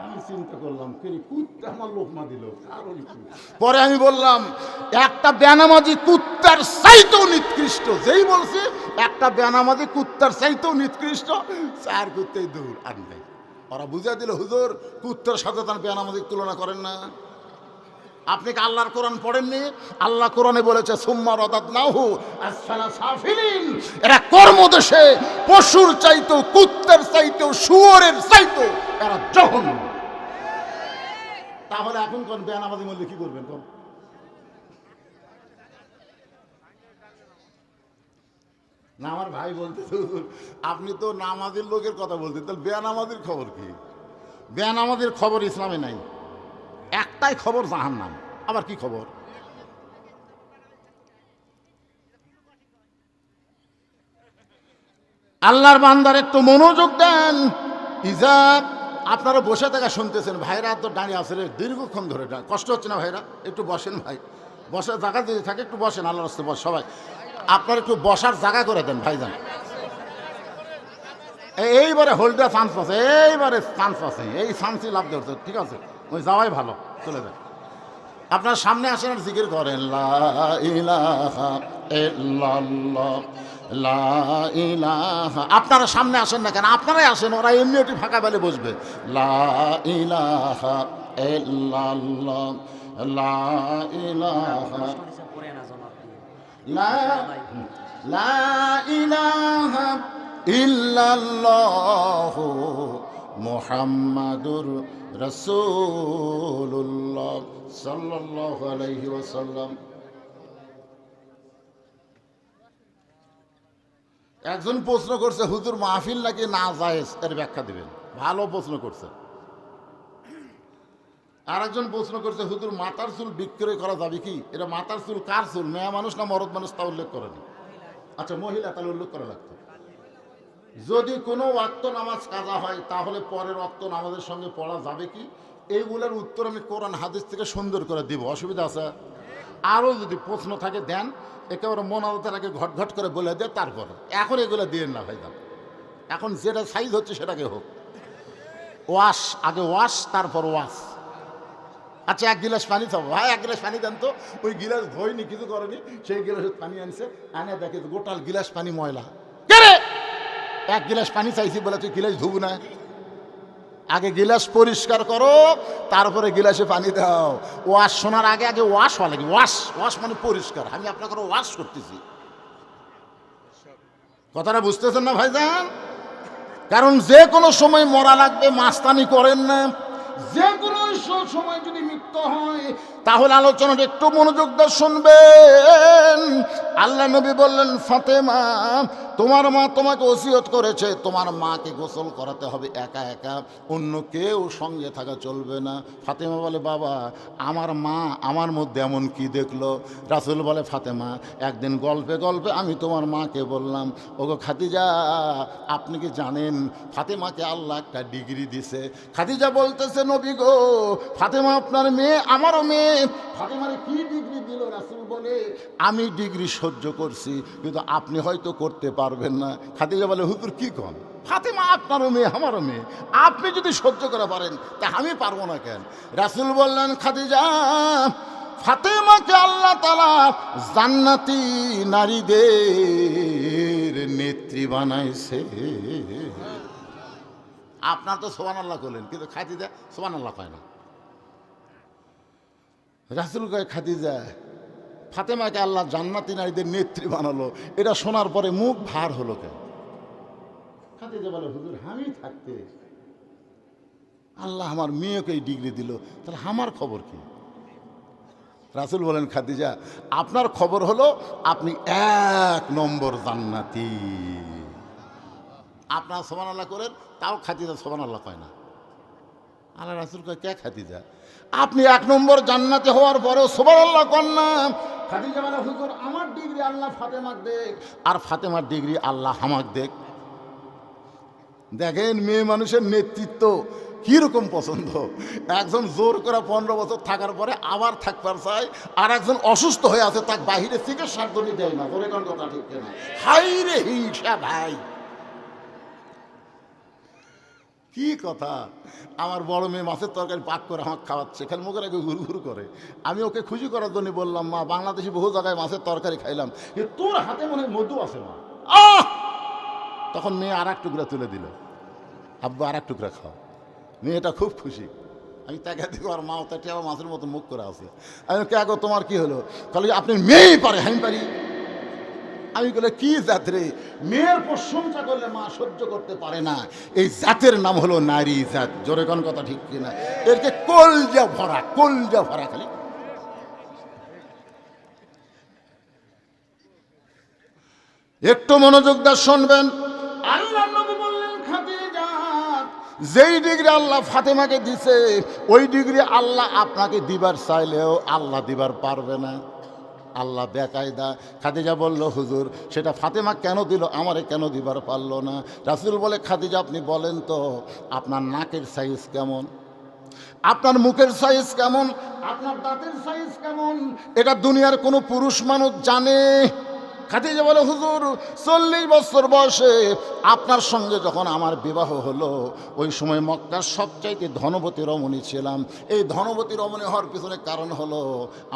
আমি চিন্তা করলাম, কুত্তা আমার লোকমা দিল। পরে আমি বললাম, একটা বেনামাজি কুত্তার চাইতেও নিকৃষ্ট। যেই বলছে একটা বেনামাজি কুত্তার চাইতেও নিকৃষ্ট, 4 কুত্তাই দূর আনি নাই। ওরা বুঝিয়ে দিল, হুজুর কুত্তার সাথে তার বেনামাজির তুলনা করেন না। আপনি কি আল্লাহর কোরআন পড়েননি? আল্লাহ কোরআনে বলেছে, সুম্মা রাদাদনাহু আসফালা সাফিলিন, এরা কর্মদেশে পশুর চাইতেও, কুত্তার চাইতেও, শুয়োরের চাইতেও এরা জঘন্য। তাহলে এখন কোন বেনামাজি বললে কি করবেন? কোন না, আমার ভাই বলতে, আপনি তো নামাজের লোকের কথা বলতেন, তাহলে বেনামাজির খবর কি? বেনামাজির খবর ইসলামে নাই, একটাই খবর জাহান্নাম। আবার কি খবর? আল্লাহর বান্দার একটু মনোযোগ দেন। ইজাব, আপনারা বসে থাকা শুনতেছেন, ভাইরা তো দাঁড়িয়ে আছে দীর্ঘক্ষণ ধরে, কষ্ট হচ্ছে না ভাইরা? একটু বসেন ভাই, বসার জায়গা যদি থাকে একটু বসেন, আল্লাহর রাস্তায় বস সবাই। আপনারা একটু বসার জায়গা করে দেন ভাইজান। এইবারে হোল্ডার চান্স আছে, এইবারে চান্স আছে, এই চান্সই লাভ ধরছে, ঠিক আছে, ওই যাওয়াই ভালো, চলে যায়। আপনার সামনে আসেন আর জিকির করেন, লা ইলাহা ইল্লাল্লাহ, লা ইলাহা। আপনারা সামনে আসেন না কেন? আপনারাই আসেন, ওরা এমনি একটু ফাঁকা বেলে বসবে। লা ইলাহা ইল্লাল্লাহ, লা ইলাহা, লা ইলাহা ইল্লাল্লাহ মুহাম্মাদুর রাসূলুল্লাহ সাল্লাল্লাহু আলাইহি ওয়াসাল্লাম। একজন প্রশ্ন করছে, হুজুর মাহফিল নাকি না জায়েজ, এর ব্যাখ্যা দিবেন। ভালো প্রশ্ন করছে। আরেকজন প্রশ্ন করছে, হুজুর মাথার চুল বিক্রয় করা যাবে কি? এটা মাথার চুল কার চুল, মেয়ে মানুষ না মরদ মানুষ, তা উল্লেখ করেনি। আচ্ছা, মহিলা, তাহলে উল্লেখ করা লাগতো। যদি কোনো ওয়াক্ত নামাজ কাজা হয় তাহলে পরের ওয়াক্ত নামাজের সঙ্গে পড়া যাবে কি? এইগুলোর উত্তর আমি কোরআন হাদিস থেকে সুন্দর করে দিব, অসুবিধা আছে? আরও যদি প্রশ্ন থাকে দেন, একেবারে মোনাজাতের আগে ঘট ঘট করে বলে দেয়, তারপরে এখন এগুলো দিয়েন না ভাইজান। এখন যেটা সাইজ হচ্ছে সেটাকে হোক। ওয়াশ আগে, ওয়াশ তারপর ওয়াশ। আচ্ছা, এক গিলাস পানি খাবো ভাই, এক গিলাস পানি দেন তো। ওই গিলাস ধোয়নি, কিছু করেনি, সেই গিলাস পানি আনছে, আনে দেখে গোটাল গিলাস পানি ময়লা। কে রে, এক গিলাস পানি চাইছি বলে তুই গিলাস ধুবো না? আগে গিলাস পরিষ্কার করো, তারপরে গিলাসে পানি দাও। ওয়াশ শোনার আগে আগে ওয়াশ হওয়া লাগে। ওয়াশ, ওয়াশ মানে পরিষ্কার। আমি আপনাকে ওয়াশ করতেছি, কথাটা বুঝতেছেন না ভাইজান? কারণ যে কোনো সময় মরা লাগবে, মাস্তানি করেন না। যে কোনো সময় যদি মৃত্যু হয় তাহলে আলোচনাটা একটু মনোযোগ দিয়ে শুনবেন। আল্লাহ নবী বললেন, ফাতেমা তোমার মা তোমাকে ওসিয়ত করেছে, তোমার মাকে গোসল করাতে হবে একা একা, অন্য কেউ সঙ্গে থাকা চলবে না। ফাতেমা বলে, বাবা আমার মা আমার মধ্যে এমন কি দেখলো? রাসূল বলে, ফাতেমা একদিন গল্পে গল্পে আমি তোমার মাকে বললাম, ওগো খাদিজা আপনি কি জানেন ফাতেমাকে আল্লাহ একটা ডিগ্রি দিছে? খাদিজা বলতেছে, নবী গো ফাতেমা আপনার মেয়ে, আমারও মেয়ে। ফাতেমারে কি ডিগ্রি দিল? রাসূল বলে, আমি ডিগ্রি সহ্য করছি, কিন্তু আপনি হয়তো করতে পারবেন না। খাদিজা বলে, হুজুর কি কন? ফাতেমা আপনারও মেয়ে আমারও মেয়ে, আপনি যদি সহ্য করে পারেন তা আমি পারবো না কেন? রাসূল বললেন, খাদিজা ফাতেমাকে আল্লাহ তাআলা জান্নাতি নারীদের নেত্রী বানাইছে। আপনার তো সুবহানাল্লাহ করলেন, কিন্তু খাদিজা সুবহানাল্লাহ কয় না। রাসূল কয়, খাদিজা ফাতেমাকে আল্লাহ জান্নাতি নারীদের নেত্রী বানালো, এটা শোনার পরে মুখ ভার হলো কেন? খাদিজা বলে, হুজুর আমি থাকতে আল্লাহ আমার মেয়েকে এই ডিগ্রি দিল, তাহলে আমার খবর কি? রাসূল বলেন, খাদিজা আপনার খবর হলো আপনি 1 নম্বর জান্নাতি। আপনার সুবহানাল্লাহ করেন, তাও খাদিজা সুবহানাল্লাহ কয় না। আল্লাহ রাসূল কয়, কে খাদিজা আপনি 1 নম্বর জান্নাতি হওয়ার পরেও সুবহানাল্লাহ কন না? খাদিজা বলে, হুজুর আমার ডিগ্রি আল্লাহ ফাতেমাক দেখ, আর ফাতেমার ডিগ্রি আল্লাহ আমাক দেখ। দেখেন মেয়ে মানুষের নেতৃত্ব কীরকম পছন্দ। একজন জোর করে 15 বছর থাকার পরে আবার থাকবার চায়, আর একজন অসুস্থ হয়ে আছে, তাকে বাহিরে চিকিৎসার জন্য দেয় না। বলে কোন কথা ঠিক না? হাই রে হিংসা ভাই, কি কথা! আমার বড় মেয়ে মাছের তরকারি পাক করে আমাকে খাওয়াচ্ছে, খালি মুখের আগে ঘুরু ঘুরু করে। আমি ওকে খুশি করার জন্য বললাম, মা বাংলাদেশি বহু জায়গায় মাছের তরকারি খাইলাম, তোর হাতে মনে হয় মধু আছে মা। তখন মেয়ে আর 1 টুকরা তুলে দিল, আব্বা আর 1 টুকরা খাও। মেয়েটা খুব খুশি। আমি তাকে দেখো আর মা তাকে আবার মাছের মতো মুখ করে আছে। আমি কে গো তোমার কি হলো? তাহলে আপনি মেয়েই পারে, আমি পারি। আমি বলে, কি জাত রে? মেয়ের প্রশংসা করলে মা সহ্য করতে পারে না, এই জাতের নাম হলো নারী জাত। জোরে কোন কথা ঠিক কিনা? এরকে কলজা ভরা, কলজা ভরা। খালি একটু মনোযোগ দিয়ে শুনবেন। আল্লাহ নবী বললেন, খাদিজা যেই ডিগ্রি আল্লাহ ফাতেমাকে দিছে, ওই ডিগ্রি আল্লাহ আপনাকে দিবার চাইলেও আল্লাহ দিবার পারবে না। আল্লাহ বেকায়দা। খাদিজা বলল, হুজুর সেটা ফাতেমা কেন দিল, আমারে কেন দিবার পারলো না? রাসূল বলে, খাদিজা আপনি বলেন তো আপনার নাকের সাইজ কেমন, আপনার মুখের সাইজ কেমন, আপনার দাঁতের সাইজ কেমন, এটা দুনিয়ার কোনো পুরুষ মানুষ জানে? খাদিজা বলে, হুজুর 40 বছর বয়সে আপনার সঙ্গে যখন আমার বিবাহ হলো, ওই সময় মক্কার সবচাইতে ধনবতী রমণী ছিলাম। এই ধনবতী রমণী হওয়ার পিছনে কারণ হলো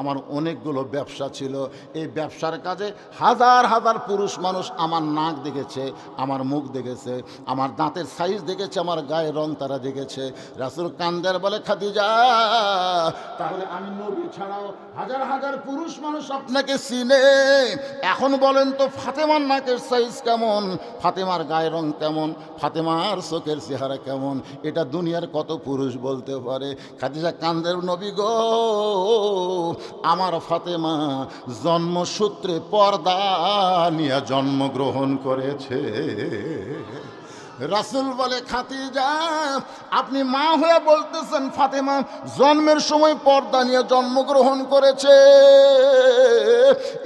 আমার অনেকগুলো ব্যবসা ছিল। এই ব্যবসার কাজে হাজার হাজার পুরুষ মানুষ আমার নাক দেখেছে, আমার মুখ দেখেছে, আমার দাঁতের সাইজ দেখেছে, আমার গায়ের রং তারা দেখেছে। রাসূল কান্দার বলে, খাদিজা তাহলে আমি নবী ছাড়াও হাজার হাজার পুরুষ মানুষ আপনাকে চিনে। এখন বলেন তো ফাতেমার নাকের সাইজ কেমন, ফাতেমার গায়ের রং কেমন, ফাতেমার চোখের চেহারা কেমন, এটা দুনিয়ার কত পুরুষ বলতে পারে? খাদিজা কান্দের, নবী গো, আমার ফাতেমা জন্মসূত্রে পর্দা নিয়ে জন্মগ্রহণ করেছে। রাসূল বলে, খাদিজা আপনি মা হয়ে বলতেছেন ফাতেমা জন্মের সময় পর্দা নিয়ে জন্মগ্রহণ করেছে?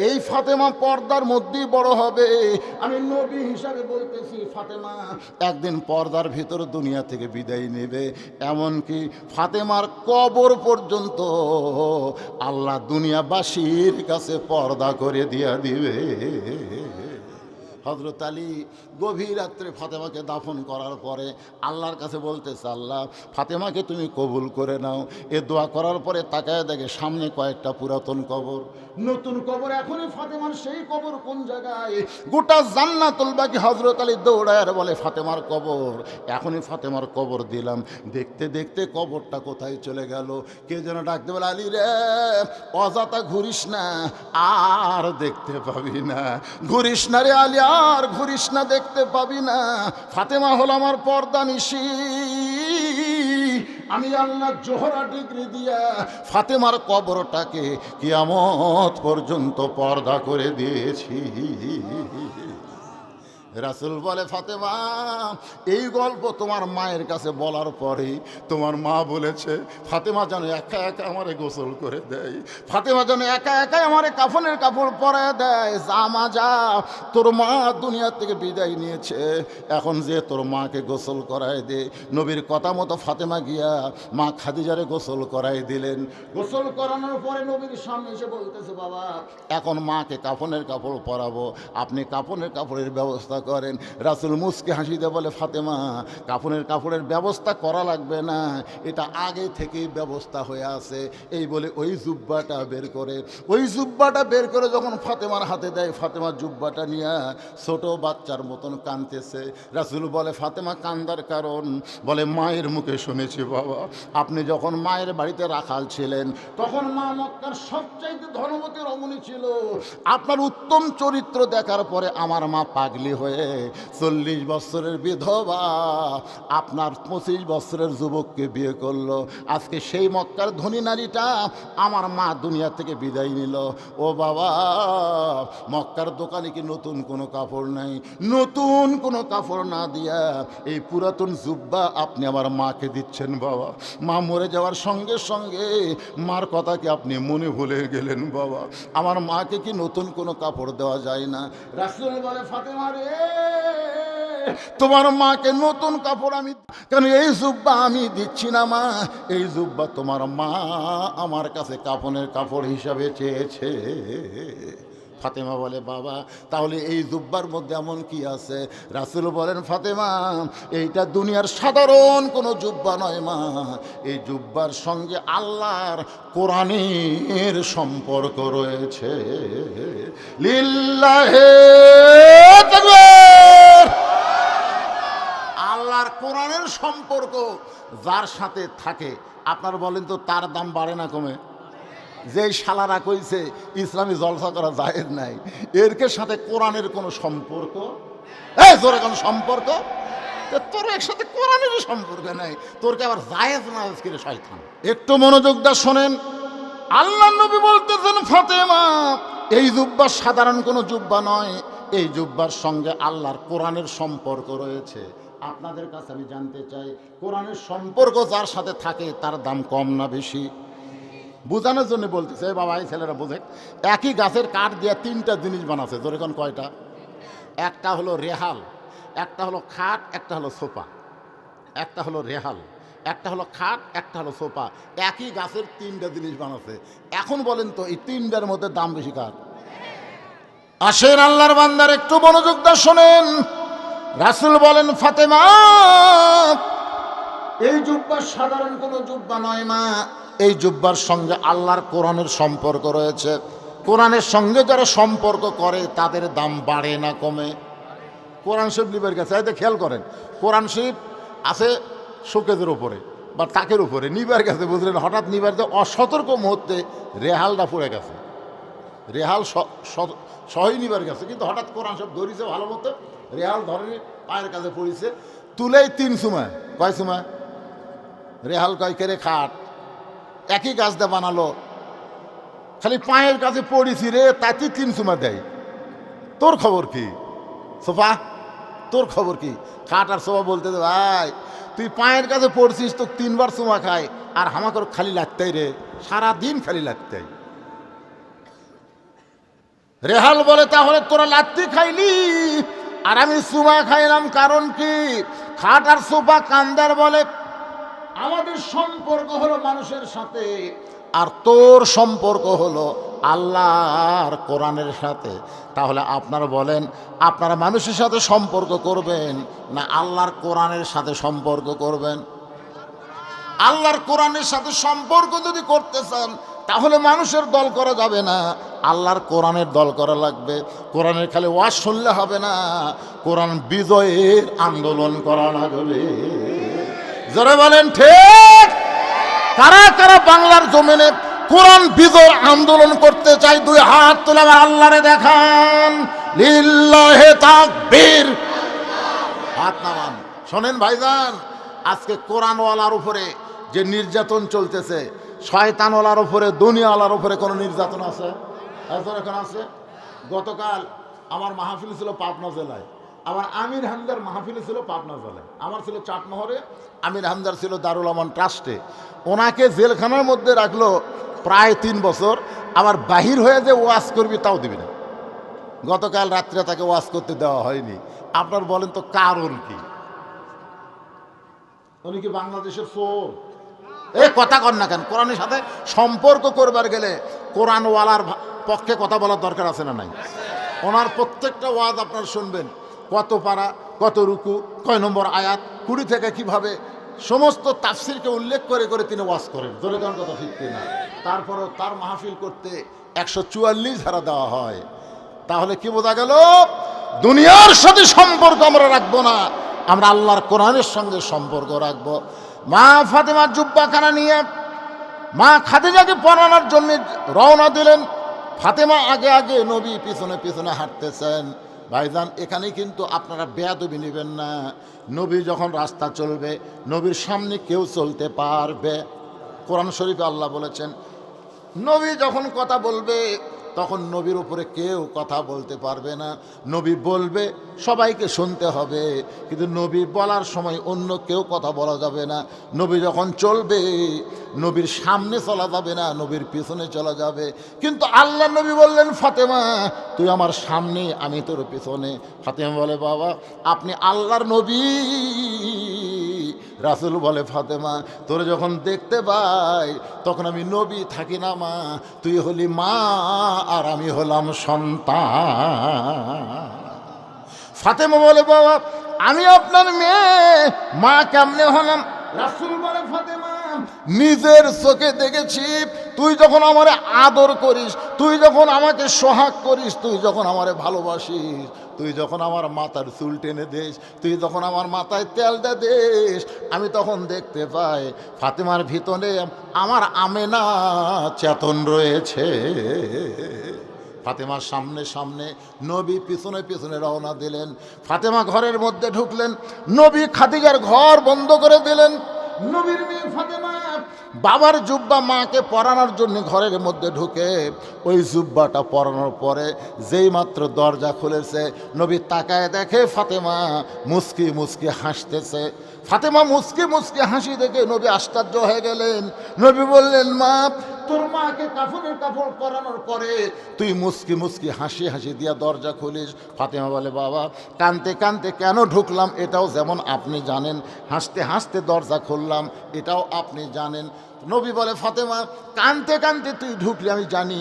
এই ফাতেমা পর্দার মধ্যেই বড় হবে। আমি নবী হিসাবে বলতেছি ফাতেমা একদিন পর্দার ভিতর দুনিয়া থেকে বিদায় নেবে। এমনকি ফাতেমার কবর পর্যন্ত আল্লাহ দুনিয়াবাসীর কাছে পর্দা করে দিয়া দিবে। হযরত আলী গভীর রাত্রে ফাতেমাকে দাফন করার পরে আল্লাহর কাছে বলতেছে, আল্লাহ ফাতেমাকে তুমি কবুল করে নাও। এ দোয়া করার পরে তাকায় দেখে সামনে কয়েকটা পুরাতন কবর, নতুন কবর। এখনই ফাতেমার সেই কবর কোন জায়গায়? গোটা জান্নাতুল বাকি। হযরত আলী দৌড়ায় আর বলে, ফাতেমার কবর, এখনই ফাতেমার কবর দিলাম। দেখতে দেখতে কবরটা কোথায় চলে গেল। কে যেন ডাকতে বলে, আলী রে অযথা ঘুরিস না, আর দেখতে পাবি না। ঘুরিস না রে আলী, আর ঘুরিস না, দেখতে পাবি না। ফাতেমা হল আমার পর্দা নিশি। আমি আল্লাহ জোহরা ডিগ্রি দিয়া ফাতেমার কবরটাকে কিয়ামত পর্যন্ত পর্দা করে দিয়েছি। রাসূল বলে, ফাতেমা এই গল্প তোমার মায়ের কাছে বলার পরে তোমার মা বলেছে ফাতেমা যেন একা একা আমারে গোসল করে দেয়, ফাতেমা যেন একা একা আমারে কাফনের কাপড় পরায় দেয়। জামা যা, তোর মা দুনিয়া থেকে বিদায় নিয়েছে, এখন যে তোর মাকে গোসল করায় দে। নবীর কথা মতো ফাতেমা গিয়া মা খাদিজারে গোসল করাই দিলেন। গোসল করানোর পরে নবীর সামনে এসে বলতেছে, বাবা এখন মাকে কাফনের কাপড় পরাবো, আপনি কাফনের কাপড়ের ব্যবস্থা করেন। রাসূল মুস্কি হাসি দিয়ে বলে, ফাতেমা কাফনের কাপড়ের ব্যবস্থা করা লাগবে না, এটা আগে থেকেই ব্যবস্থা হয়ে আছে। এই বলে ওই জুব্বাটা বের করে, ওই জুব্বাটা বের করে যখন ফাতেমার হাতে দেয়, ফাতেমা জুব্বাটা নিয়ে ছোট বাচ্চার মতন কাঁদতেছে। রাসূল বলে, ফাতেমা কান্দার কারণ? বলে, মায়ের মুখে শুনেছি বাবা, আপনি যখন মায়ের বাড়িতে রাখাল ছিলেন তখন মা মক্কার সবচাইতে ধনবতী রমণী ছিল। আপনার উত্তম চরিত্র দেখার পরে আমার মা পাগলি হয়ে 40 বছরের বিধবা আপনার 25 বছরের যুবককে বিয়ে করলো। আজকে সেই মক্কার ধনী নারীটা আমার মা দুনিয়া থেকে বিদায় নিল। ও বাবা, মক্কার দোকানে কি নতুন কোনো কাপড় নাই? নতুন কোনো কাপড় না দিয়া এই পুরাতন জুব্বা আপনি আমার মাকে দিচ্ছেন বাবা। মা মরে যাওয়ার সঙ্গে সঙ্গে মার কথা কি আপনি মনে ভুলে গেলেন বাবা? আমার মাকে কি নতুন কোনো কাপড় দেওয়া যায় না? রাসূল বলে, ফাতেমা রে, তোমার মাকে নতুন কাপড় আমি, কেন এই জুব্বা আমি দিচ্ছি না মা, এই জুব্বা তোমার মা আমার কাছে কাফনের কাপড় হিসাবে চেয়েছে। ফাতেমা বলে, বাবা তাহলে এই জুব্বার মধ্যে এমন কি আছে? রাসূল বলেন, ফাতেমা এইটা দুনিয়ার সাধারণ কোনো জুব্বা নয় মা, এই জুব্বার সঙ্গে আল্লাহর কোরআনের সম্পর্ক রয়েছে। লিল্লাহে তাকবীর। আল্লাহর কোরআনের সম্পর্ক যার সাথে থাকে, আপনার বলেন তো তার দাম বাড়ে না কমে? যেই শালারা কইছে ইসলামী জলসা করা জায়েজ নাই, এরকে সাথে কোরআনের কোনো সম্পর্ক, এই জোরে কোনো সম্পর্ক, তোর এর সাথে কোরআনেরই সম্পর্ক নাই, তোরকে আবার জায়েজ না করে শয়তান। একটু মনোযোগ দা শোনেন, আল্লাহ নবী বলতেছেন, ফাতেমা এই জুব্বা সাধারণ কোনো জুব্বা নয়, এই জুব্বার সঙ্গে আল্লাহর কোরআনের সম্পর্ক রয়েছে। আপনাদের কাছে আমি জানতে চাই, কোরআনের সম্পর্ক যার সাথে থাকে তার দাম কম না বেশি? বোঝানোর জন্য বলতেছে বাবা, এই ছেলেরা বোঝে। একই গাছের কাঠ দিয়ে 3টা জিনিস বানাচ্ছে, যেরকম কয়টা? একটা হলো রেহাল, একটা হলো খাট, একটা হলো সোফা। একটা হলো রেহাল, একটা হলো খাট, একটা হলো সোফা। একই গাছের 3টা জিনিস বানাচ্ছে। এখন বলেন তো এই 3টার মধ্যে দাম বেশি কার? আসেন আল্লাহর বান্দার একটু মনোযোগ দিয়ে শোনেন। রাসূল বলেন, ফাতেমা এই জুব্বা সাধারণ কোনো জুব্বা নয় মা, এই জুব্বার সঙ্গে আল্লাহর কোরআনের সম্পর্ক রয়েছে। কোরআনের সঙ্গে যারা সম্পর্ক করে তাদের দাম বাড়ে না কমে? কোরআন শরীফ নিবার গেছে, এতে খেয়াল করেন, কোরআন শরীফ আছে শোকেজের উপরে বা তাকের উপরে, নিবার গেছে বুঝলেন, হঠাৎ নিবার যে অসতর্ক মুহূর্তে রেহালটা পড়ে গেছে। রেহাল সহই নিবার গেছে, কিন্তু হঠাৎ কোরআন সব ধরিছে ভালো মতো, রেহাল ধরেনি, পায়ের কাছে পড়িছে, তুলেই 3 সময়। কয় সময়? রেহাল কয় কেড়ে খাট, একই গাছ দিয়ে বানালো, খালি পায়ের কাছে পড়িছি রে, তাতে 3 সময় দেয়। তোর খবর কি সোফা? তোর খবর কি? খাট আর সোফা বলতে দে ভাই, তুই পায়ের কাছে পড়ছিস, তো 3 বার সমা খায়, আর হামাকর খালি লাগতেই রে, সারাদিন খালি লাগতেই। রেহাল বলে তাহলে তোরা লাত্তি খাইলি আর আমি সুমা খাইলাম, কারণ কি? খাট আর সোফা কান্দার বলে আমাদের সম্পর্ক হলো মানুষের সাথে, আর তোর সম্পর্ক হলো আল্লাহর কোরআনের সাথে। তাহলে আপনারা বলেন, আপনারা মানুষের সাথে সম্পর্ক করবেন না আল্লাহর কোরআনের সাথে সম্পর্ক করবেন? আল্লাহর কোরআনের সাথে সম্পর্ক যদি করতে চান, তাহলে মানুষের দল করা যাবে না, আল্লাহর কোরআনের দল করা লাগবে। কোরআনের খালি ওয়াজ শুনলে হবে না, কোরআন বিজয়ের আন্দোলন করা লাগবে। জোরে বলেন ঠিক? কারা কারা বাংলার জমিনে কোরআন বিজয়ের আন্দোলন করতে চাই? 2 হাত তুলে আমার আল্লাহরে দেখান। লিল্লাহে তাকবীর। হাত নামান। শোনেন ভাইজান, আজকে কোরআনওয়ালার উপরে যে নির্যাতন চলতেছে, শয়তানওয়ালার উপরে, দুনিয়াওয়ালার উপরে কোনো নির্যাতন আছে? এখন আছে। গতকাল আমার মাহফিল ছিল পাবনা জেলায়, আমার আমির হামদার মাহফিল ছিল পাবনা জেলায়, আমার ছিল চাটমোহরে, আমির হামদার ছিল দারুল আমান ট্রাস্টে। ওনাকে জেলখানার মধ্যে রাখলো প্রায় 3 বছর, আবার বাহির হয়ে যে ওয়াজ করবি তাও দিবি না। গতকাল রাত্রে তাকে ওয়াজ করতে দেওয়া হয়নি। আপনার বলেন তো কারণ কি? উনি কি বাংলাদেশের চোর? কথা কন না কেন? কোরআনের সাথে সম্পর্ক করবার গেলে কোরআনওয়ালার পক্ষে কথা বলার দরকার আছে না নাই? ওনার প্রত্যেকটা ওয়াজ আপনার শুনবেন, কত পারা, কত রুকু, কয় নম্বর আয়াত, 20 থেকে কিভাবে, সমস্ত তাফসিরকে উল্লেখ করে করে তিনি ওয়াজ করেন। জোরে কোন কথা ঠিক কিনা? তারপরেও তার মাহফিল করতে 144 ধারা দেওয়া হয়। তাহলে কি বোঝা গেল? দুনিয়ার সাথে সম্পর্ক আমরা রাখবো না, আমরা আল্লাহর কোরআনের সঙ্গে সম্পর্ক রাখবো। মা ফাতেমা জুব্বাখানা নিয়ে মা খাদিজাকে পরানোর জন্য রওনা দিলেন। ফাতেমা আগে আগে, নবী পিছনে পিছনে হাঁটতেছেন। ভাইজান, এখানে কিন্তু আপনারা বেয়াদবি নেবেন না। নবী যখন রাস্তা চলবে, নবীর সামনে কেউ চলতে পারবে? কোরআন শরীফে আল্লাহ বলেছেন, নবী যখন কথা বলবে তখন নবীর উপরে কেউ কথা বলতে পারবে না। নবী বলবে, সবাইকে শুনতে হবে, কিন্তু নবী বলার সময় অন্য কেউ কথা বলা যাবে না। নবী যখন চলবে, নবীর সামনে চলা যাবে না, নবীর পিছনে চলা যাবে। কিন্তু আল্লাহ নবী বললেন, ফাতেমা তুই আমার সামনে, আমি তোর পিছনে। ফাতেমা বলে, বাবা আপনি আল্লাহর নবী। রাসূল বলে, ফাতেমা তোরে যখন দেখতে পাই তখন আমি নবী থাকি না মা, তুই হলি মা আর আমি হলাম সন্তান। ফাতেমা বলে, বাবা আমি আপনার মেয়ে, মা কেমনে হলাম? রাসূল বলে, ফাতেমা নিজের চোখে দেখেছি, তুই যখন আমারে আদর করিস, তুই যখন আমাকে সোহাগ করিস, তুই যখন আমারে ভালোবাসিস, তুই যখন আমার মাথার চুল টেনে দিস, তুই যখন আমার মাথায় তেলটা দিস, আমি তখন দেখতে পাই ফাতেমার ভিতরে আমার আমেনা চেতন রয়েছে। ফাতেমার সামনে সামনে, নবী পিছনে পিছনে রওনা দিলেন। ফাতেমা ঘরের মধ্যে ঢুকলেন, নবী খাদিজার ঘর বন্ধ করে দিলেন। নবীর মেয়ে ফাতেমা বাবার জুব্বা মাকে পরানোর জন্য ঘরের মধ্যে ঢুকে, ওই জুব্বাটা পরানোর পরে যেই মাত্র দরজা খুলেছে, নবী তাকায় দেখে ফাতেমা মুস্কি মুস্কি হাসতেছে। ফাতেমা মুস্কি মুস্কি হাসি দেখে নবী আশ্চর্য হয়ে গেলেন। নবী বললেন, মা তোর মাকে কাফনের কাপড় পরানোর পরে তুই মুস্কি মুস্কি হাসি হাসি দিয়া দরজা খুলিস। ফাতেমা বলে, বাবা কানতে কানতে কেন ঢুকলাম এটাও যেমন আপনি জানেন, হাসতে হাসতে দরজা খুললাম এটাও আপনি জানেন। নবী বলে, ফাতেমা কানতে কানতে তুই ঢুকলি আমি জানি,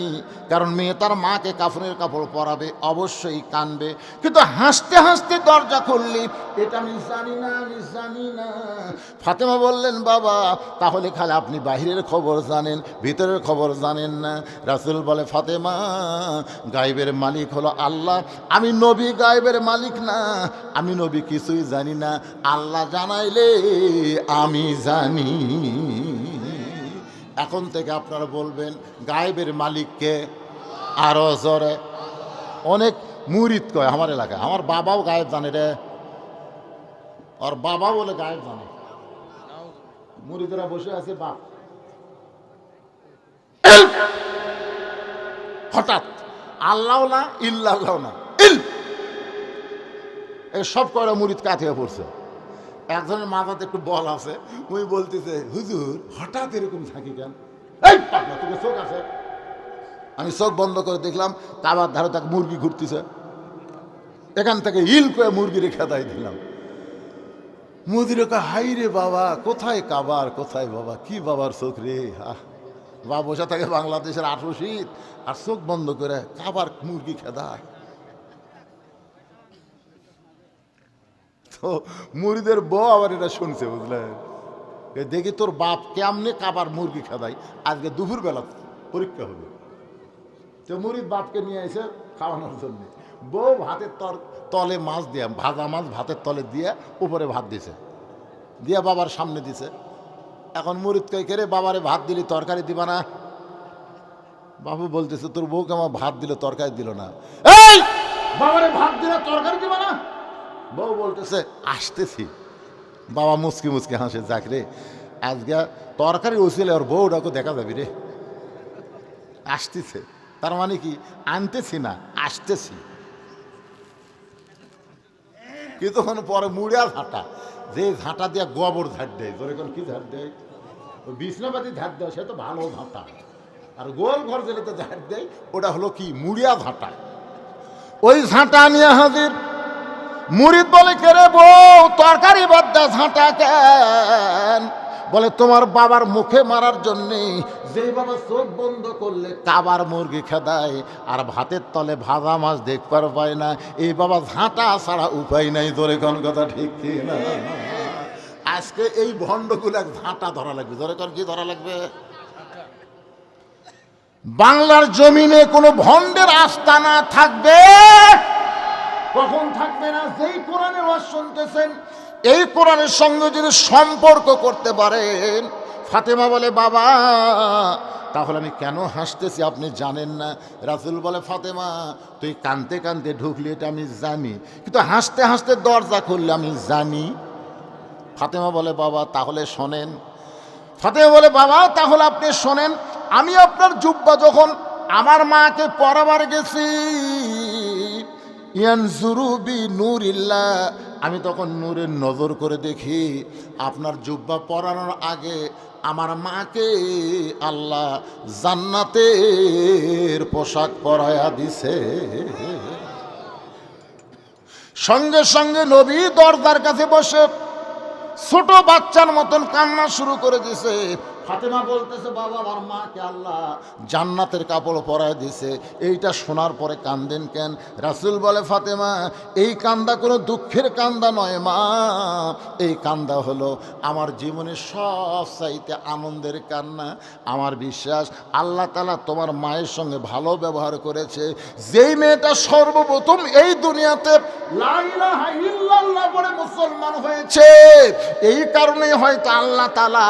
কারণ মেয়ে তার মাকে কাফনের কাপড় পরাবে, অবশ্যই কানবে, কিন্তু হাসতে হাসতে দরজা খুললি এটা আমি জানি না, আমি জানি না। ফাতেমা বললেন, বাবা তাহলে খালি আপনি বাহিরের খবর জানেন, ভিতরের খবর জানেন না। রাসূল বলে, ফাতেমা গায়েবের মালিক হলো আল্লাহ, আমি নবী গায়েবের মালিক না, আমি নবী কিছুই জানি না, আল্লাহ জানাইলে আমি জানি। এখন থেকে আপনারা বলবেন গায়েবের মালিককে, আরো জোরে। অনেক মুরিদ কয় আমার এলাকায়, আমার বাবাও গায়েব জানে রে, আর বাবা বলে গায়েব জানে। মুরিদরা বসে আছে, বাপ হঠাৎ আল্লাহ না ইল্লাল্লাহ না এই সব কয়টা মুরিদ কাঁথিয়া পড়ছে। একজনের মাথাতে একটু বল আছে, ওই বলতেছে হুজুর হঠাৎ এরকম থাকি কেন? এই পাগলা, তোকে চোখ আছে? আমি চোখ বন্ধ করে দেখলাম কাবার ধারে তাকে মুরগি ঘুরতেছে, এখান থেকে ইল করে মুরগি রেখে দাই দিলাম। মুদির হাই রে বাবা, কোথায় কাবার কোথায় বাবা, কি বাবার চোখ রে। বাবা বসে থাকে বাংলাদেশের 18 শীত, আর চোখ বন্ধ করে কাবার মুরগি খেদায়। তো মুরিদের বউ আবার এটা শুনছে, বুঝলেন? দেখি তোর বাপ কেমনে কাবার মুরগি খেদাই, আজকে দুপুর বেলা পরীক্ষা হবে। তো মুরিদ বাপকে নিয়ে এসে খাওয়ানোর জন্য বউ ভাতের তলে মাছ দিয়ে, ভাজা মাছ ভাতের তলে দিয়ে উপরে ভাত দিছে, দিয়ে বাবার সামনে দিছে। এখন মুরিদ কই করে বাবারে ভাত দিলি তরকারি দিবা না? বাবু বলতেছে তোর বউকে আমার ভাত দিল তরকারি দিল না। এই বাবারে ভাত দিলে তরকারি দিবা না? বউ বলতেছে আসতেছি। বাবা মুচকি মুচকি হাসে, যাক রে আজকে তরকারি উচিলে ওর বউটাকে দেখা যাবি রে, আসতেছে। তার মানে কি আনতেছি না, আসতেছি। কিছুক্ষণ পরে মুড়িয়া ঝাঁটা, যে ঝাঁটা দিয়ে গোবর ঝাঁট দেয়, তোর এখন কি ঝাঁট দেয়? ওই বিছনাপাতি ঝাঁট দেয়, সে তো ভালো ঝাঁটা। আর গোল ঘর যেটাতে ঝাঁট দেয় ওটা হলো কি মুড়িয়া ঝাঁটা। ওই ঝাঁটা নিয়ে হাজির। মুরিদ বলে কেরে বউ তরকারি বাদ দা ঝাঁটা কেন? বলে তোমার বাবার মুখে মারার জন্যে, যে বাবা চোখ বন্ধ করলে কাবার মুরগি খেদায় আর ভাতের তলে ভাজা মাছ দেখবার পায় না, এই বাবা ঝাঁটা ছাড়া উপায় নাই। ধরে কোন কথা ঠিক কি না? আজকে এই ভণ্ডগুলো এক ঝাঁটা ধরা লাগবে। ধরে কোন কি ধরা লাগবে? বাংলার জমিনে কোনো ভণ্ডের আস্তানা থাকবে? কখন থাকবে না? যেই কোরআনের ওয়াজ শুনতেছেন, এই কোরআনের সঙ্গে যদি সম্পর্ক করতে পারেন। ফাতেমা বলে বাবা তাহলে আমি কেন হাসতেছি আপনি জানেন না? রাসূল বলে ফাতেমা তুই কাঁদতে কাঁদতে ঢুকলি এটা আমি জানি, কিন্তু হাসতে হাসতে দরজা খুললে আমি জানি। ফাতেমা বলে বাবা তাহলে শোনেন। ফাতেমা বলে বাবা তাহলে আপনি শোনেন, আমি আপনার জুব্বা যখন আমার মাকে পরাবার গেছি, ইয়ানজুরুবি নূরিল্লাহ, আমি তখন নূরের নজর করে দেখি আপনার জুব্বা পরানোর আগে আমার মাকে আল্লাহ জান্নাতের পোশাক পরায়া দিছে। সঙ্গে সঙ্গে নবী দরজার কাছে বসে ছোট বাচ্চার মতন কান্না শুরু করে দিছে। ফাতেমা বলতেছে বাবা আমার মাকে আল্লাহ জান্নাতের কাপড় পরায় দিছে, এইটা শোনার পরে কান্দেন কেন? রাসূল বলে ফাতেমা এই কান্দা কোনো দুঃখের কান্দা নয় মা, এই কান্দা হলো আমার জীবনের সব চাইতে আনন্দের কান্না। আমার বিশ্বাস আল্লাহ তাআলা তোমার মায়ের সঙ্গে ভালো ব্যবহার করেছে। যেই মেয়েটা সর্বপ্রথম এই দুনিয়াতে লা ইলাহা ইল্লাল্লাহ বলে মুসলমান হয়েছে, এই কারণেই হয়তো আল্লাহ তাআলা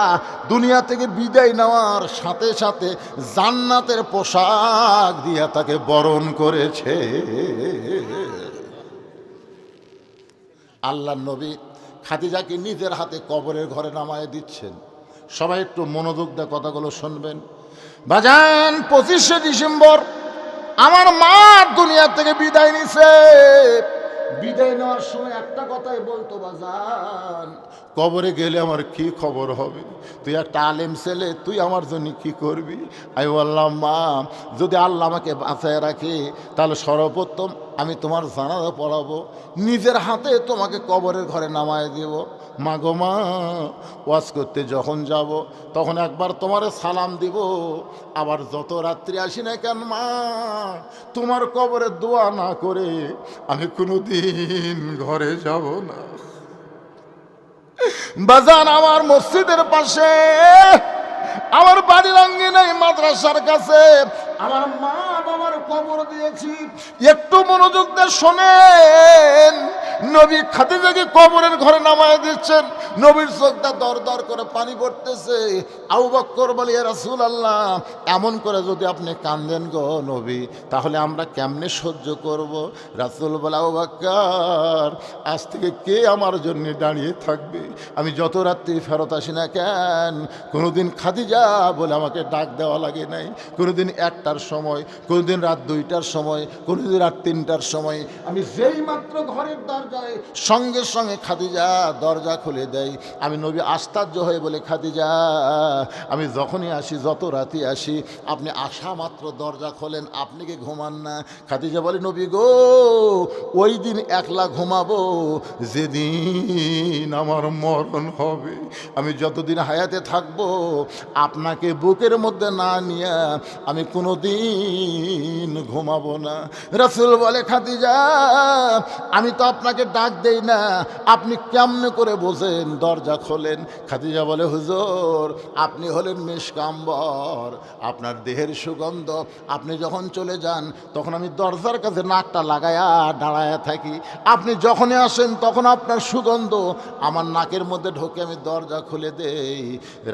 দুনিয়া থেকে বিদায় নেওয়ার সাথে সাথে জান্নাতের পোশাক দিয়া তাকে বরণ করেছে। আল্লাহর নবী খাদিজাকে নিজের হাতে কবরের ঘরে নামায় দিচ্ছেন। সবাই একটু মনোযোগ দিয়ে কথাগুলো শুনবেন। বাজান 25শে ডিসেম্বর আমার মা দুনিয়া থেকে বিদায় নিছে। বিদায় নেওয়ার সময় একটা কথাই বলতো বাজান কবরে গেলে আমার কি খবর হবে? তুই একটা আলেম ছেলে, তুই আমার জন্য কি করবি? আমি বললাম মা যদি আল্লাহ আমাকে বাঁচায় রাখে তাহলে সর্বপ্রথম আমি তোমার জানাজা পড়াবো, নিজের হাতে তোমাকে কবরের ঘরে নামায় দেব। মা গো মা ওয়াজ করতে যখন যাব তখন একবার তোমারে সালাম দিব, আবার যত রাত্রি আসি না কেন মা তোমার কবরে দোয়া না করে আমি কোনোদিন ঘরে যাব না। বাজান আমার মসজিদের পাশে, আমার বাড়ির আঙ্গিনায় মাদ্রাসার কাছে আমার মা বাবার কবর দিয়েছি। একটু মনোযোগ দিয়ে শোনেন, নবী খাদিজাকে কবরের ঘরে নামায় দিচ্ছেন, নবীর চোখটা দর দর করে পানি পড়তেছে। আবু বকর বলে, ইয়া রাসূলুল্লাহ, এমন করে যদি আপনি কান্দেন গো নবী, তাহলে আমরা কেমনে সহ্য করব? রাসূল বলে, আবু বকর, আজ থেকে কে আমার জন্য দাঁড়িয়ে থাকবে? আমি যত রাত্রি ফেরত আসি না কেন, কোনোদিন খাদিজা বলে আমাকে ডাক দেওয়া লাগে নাই। কোনোদিন 1টার সময়, কোনোদিন রাত 2টার সময়, কোনোদিন রাত 3টার সময়, আমি যেই মাত্র ঘরের দরজায় সঙ্গে সঙ্গে খাদিজা দরজা খুলে দেয়। আমি নবী আশ্চর্য হয়ে বলে, খাদিজা, আমি যখনই আসি, যত রাতে আসি, আপনি আসা মাত্র দরজা খোলেন, আপনি কি ঘুমান না? খাদিজা বলে, নবী গো, ওই দিন একলা ঘুমাবো যেদিন আমার মরণ হবে। আমি যতদিন হায়াতে থাকবো, আপনাকে বুকের মধ্যে না নিয়ে আমি কোনোদিন ঘুমাবো না। রাসূল বলে, খাদিজা, আমি তো আপনাকে ডাক দেই না, আপনি কেমনে করে বোঝেন দরজা খোলেন? খাদিজা বলে, হুজুর, আপনি হলেন মিশকাম্বর, আপনার দেহের সুগন্ধ। আপনি যখন চলে যান তখন আমি দরজার কাছে নাকটা লাগায়া দাঁড়ায়া থাকি। আপনি যখনই আসেন তখন আপনার সুগন্ধ আমার নাকের মধ্যে ঢোকে, আমি দরজা খুলে দেই।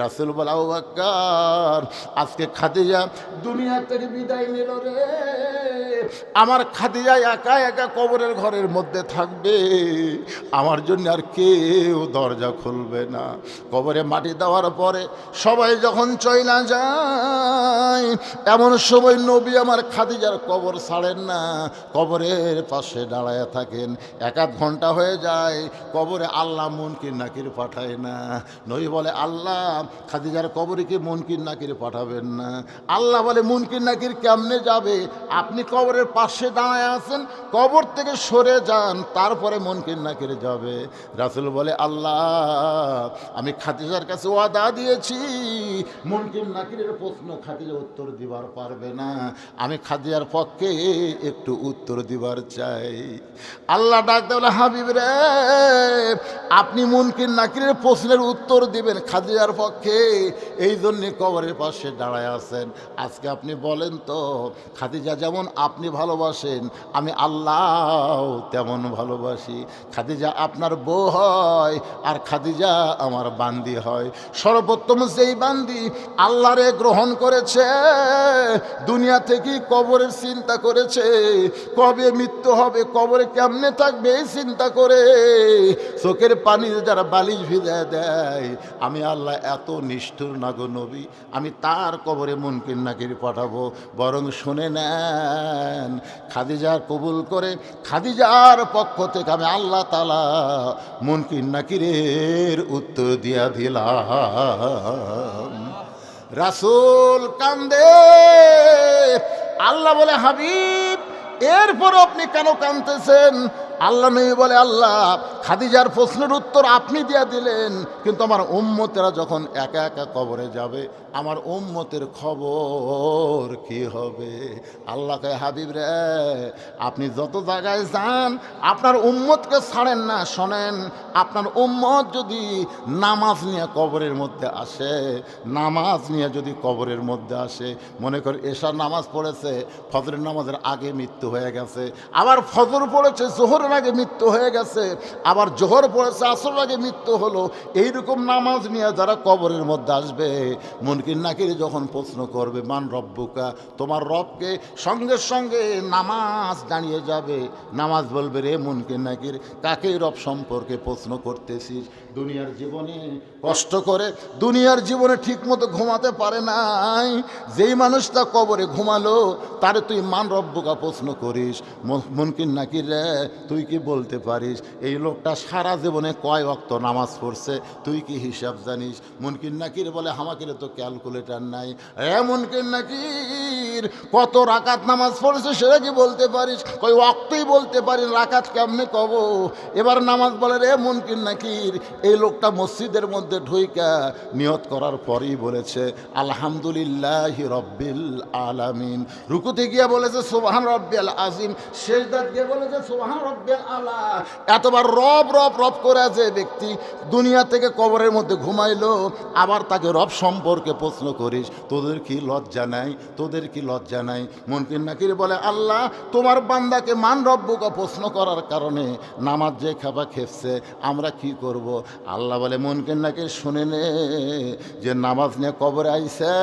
রাসূল বলে, আবু বকর, আজকে খাদিজা দুনিয়া থেকে বিদায় নিল রে। আমার খাদিজা একা একা কবরের ঘরের মধ্যে থাকবে, আমার জন্য আর কেউ দরজা খুলবে না। কবরে মাটি দেওয়ার পরে সবাই যখন চইলা যায়, এমন সময় নবী আমার খাদিজার কবর ছাড়েন না, কবরের পাশে দাঁড়ায় থাকেন। 1-1 ঘন্টা হয়ে যায়, কবরে আল্লাহ মুনকির নাকির পাঠায় না। নবী বলে, আল্লাহ, খাদিজার কবরে কি মুনকির নাকির পাঠাবেন না? আল্লাহ বলে, মুনকির নাকির কেমনে যাবে? আপনি কবরের পাশে দাঁড়ায় আছেন, কবর থেকে সরে যান, তারপরে মুনকির নাকির যাবে। রাসূল বলে, আল্লাহ, আমি খাদিজার কাছে ওয়াদা দিয়েছি, মুনকির নাকিরের প্রশ্ন খাদিজা উত্তর দিবার পারবে না, আমি খাদিজার পক্ষে একটু উত্তর দিবার চাই। আল্লাহ ডাক দেওয়া, হাবিব রে, আপনি মুনকির নাকিরের প্রশ্নের উত্তর দিবেন খাদিজার পক্ষে, এই জন্যে কবরের পাশে দাঁড়ায় আছেন। আজকে আপনি বলেন তো, খাদিজা যেমন আপনি ভালোবাসেন, আমি আল্লাহ তেমন ভালোবাসি। খাদিজা আপনার বউ হয়, আর খাদিজা আমার বান্দি হয়। সর্বোত্তম যেই বান্দি আল্লাহরে গ্রহণ করেছে, দুনিয়া থেকে কবরের চিন্তা করেছে, কবে মৃত্যু হবে, কবরে কেমনে থাকবে এই চিন্তা করে চোখের পানি যারা বালিশ ভিজায় দেয়, আমি আল্লাহ এত নিষ্ঠুর না গো নবী, আমি তার কবরে মুনকির নাকির পাঠাবো। বরং শুনে নেন, খাদিজার কবুল করে খাদিজার পক্ষ থেকে আমি আল্লাহ তাআলা মুনকির নাকিরের উত্তর দিয়া দিলাম। রাসূল কান্দে। আল্লাহ বলে, হাবিব, এরপর আপনি কেন কাঁদতেছেন? আল্লাহ নবী বলে, আল্লাহ, খাদিজার প্রশ্নের উত্তর আপনি দিয়া দিলেন, কিন্তু আমার উম্মতেরা যখন একা একা কবরে যাবে, আমার উম্মতের খবর কি হবে? আল্লাহ কয়, হাবিব রে, আপনি যত জায়গায় যান আপনার উম্মতকে ছাড়েন না। শোনেন, আপনার উম্মত যদি নামাজ নিয়ে কবরের মধ্যে আসে, নামাজ নিয়ে যদি কবরের মধ্যে আসে, মনে করে এশার নামাজ পড়েছে, ফজরের নামাজের আগে মৃত্যু হয়ে গেছে, আবার ফজর পড়েছে, জোহরের আগে মৃত্যু হয়ে গেছে, আবার জোহর পড়েছে, আসরের আগে মৃত্যু হলো, এইরকম নামাজ নিয়ে যারা কবরের মধ্যে আসবে, মুনকির নাকির যখন প্রশ্ন করবে, মান রব্বুকা, তোমার রবকে, সঙ্গে সঙ্গে নামাজ দাঁড়িয়ে যাবে। নামাজ বলবে, রে মুনকির নাকির, কাকে রব সম্পর্কে প্রশ্ন করতেছিস? দুনিয়ার জীবনে কষ্ট করে, দুনিয়ার জীবনে ঠিক মতো ঘুমাতে পারে নাই, যেই মানুষটা কবরে ঘুমালো, তারে তুই মান রব্বুকা প্রশ্ন করিস? মুনকির নাকির রে, তুই কি বলতে পারিস এই লোকটা সারা জীবনে কয় ওয়াক্ত নামাজ পড়ছে? তুই কি হিসাব জানিস? মুনকির নাকির বলে, আমাকে তো ক্যালকুলেটর নাই। মুনকির নাকির, কত রাকাত নামাজ পড়েছে সেটা কি বলতে পারিস? কই ওয়াক্তই বলতে পারিস, রাকাত কেমনে কব? এবার নামাজ বলে, রে মুনকির নাকির, এই লোকটা মসজিদের মধ্যে ঢুইকা নিয়ত করার পরেই বলেছে আলহামদুলিল্লাহি রব্বিল আলামিন, রুকুতে গিয়ে বলেছে সুবহান রব্বিয়াল আজিম, সেজদাত গিয়ে বলেছে সুবহান রব্বিয়াল আলা। এতবার রব রব রব করে যে ব্যক্তি দুনিয়া থেকে কবরের মধ্যে ঘুমাইলো, আবার তাকে রব সম্পর্কে প্রশ্ন করিস? তোদের কি লজ্জা নাই? তোদের কি লজ্জা নাই? মুনকির নাকির বলে, আল্লাহ তোমার বান্দাকে মান রব্বুকা প্রশ্ন করার কারণে নামাজ যে খাবা খেপছে, আমরা কি করব? আল্লাহ বলে, মুনকির নাকির শুনে নে, যে নামাজ নিয়ে কবরে আইছে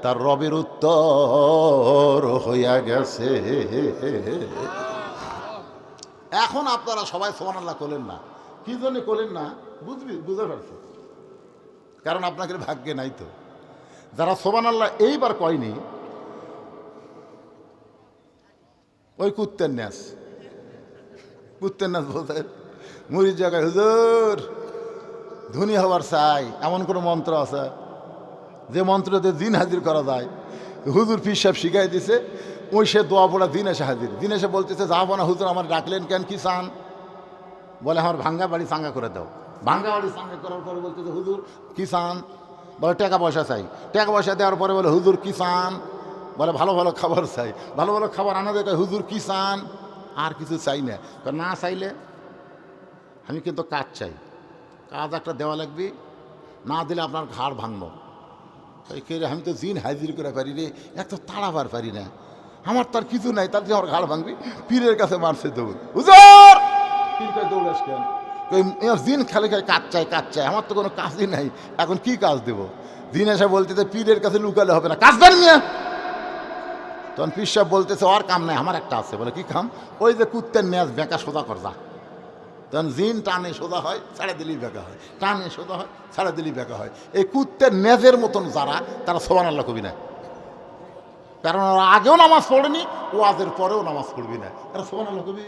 তার রবের উত্তর হইয়া গেছে। এখন আপনারা সবাই সুবহানাল্লাহ করলেন না, কি জন্য করলেন না বুঝতে পারছি, কারণ আপনাদের ভাগ্যে নাই। তো যারা সুবহানাল্লাহ এইবার কয়নি, ওই কুত্তের ন্যাস বলতে মুড়ির জায়গায় হুজুর ধনী হওয়ার চাই, এমন কোনো মন্ত্র আছে যে মন্ত্রতে দিন হাজির করা যায়? হুজুর পীর সাহেব শিখাই দিছে, ওই সে দোয়া পড়া দিন এসে হাজির। দিন এসে বলতেছে, যাবো না হুজুর, আমার ডাকলেন কেন, কি চান? বলে, আমার ভাঙ্গা বাড়ি চাঙ্গা করে দাও। ভাঙ্গা বাড়ি চাঙ্গা করার পরে বলতেছে, হুজুর কি চান? বলে, টাকা পয়সা চাই। টাকা পয়সা দেওয়ার পরে বলে, হুজুর কি চান? বলে, ভালো ভালো খাবার চাই। ভালো ভালো খাবার আনা দেয়, হুজুর কি চান? আর কিছু চাই না। না চাইলে আমি কিন্তু কাজ চাই, কাজ একটা দেওয়া লাগবে, না দিলে আপনার ঘাড় ভাঙবো। আমি তো জিন হাজির করে পারি রে, এক তো তাড়াবার পারি না, আমার তার কিছু নাই, তার যে আমার ঘাড় ভাঙবি। পীরের কাছে মারছে দৌড়, হুজুর পীর কাছে দৌড়াস কেন? জিন খালি খালি কাজ চাই, আমার তো কোনো কাজই নাই, এখন কি কাজ দেব? দিন এসে বলতেছে, পীরের কাছে লুকালে হবে না, কাজ দেন মিয়া। তখন পীর সাহেব বলতেছে, আর কাম নাই, আমার একটা আছে। বলে, কি কাম? ওই যে কুত্তের ন্যাজ বেঁকা সোজা কর যা। তখন জিন টানে সোজা হয়, ছাড়া দিলেই বেঁকা হয়, টানে সোজা হয়, ছাড়া দিলেই বেঁকা হয়। এই কুত্তের নেজের মতন যারা, তারা সুবহানাল্লাহ কবি না, কারণ ওরা আগেও নামাজ পড়েনি, ওয়াজের পরেও নামাজ পড়বি না, এরা সুবহানাল্লাহ কবি।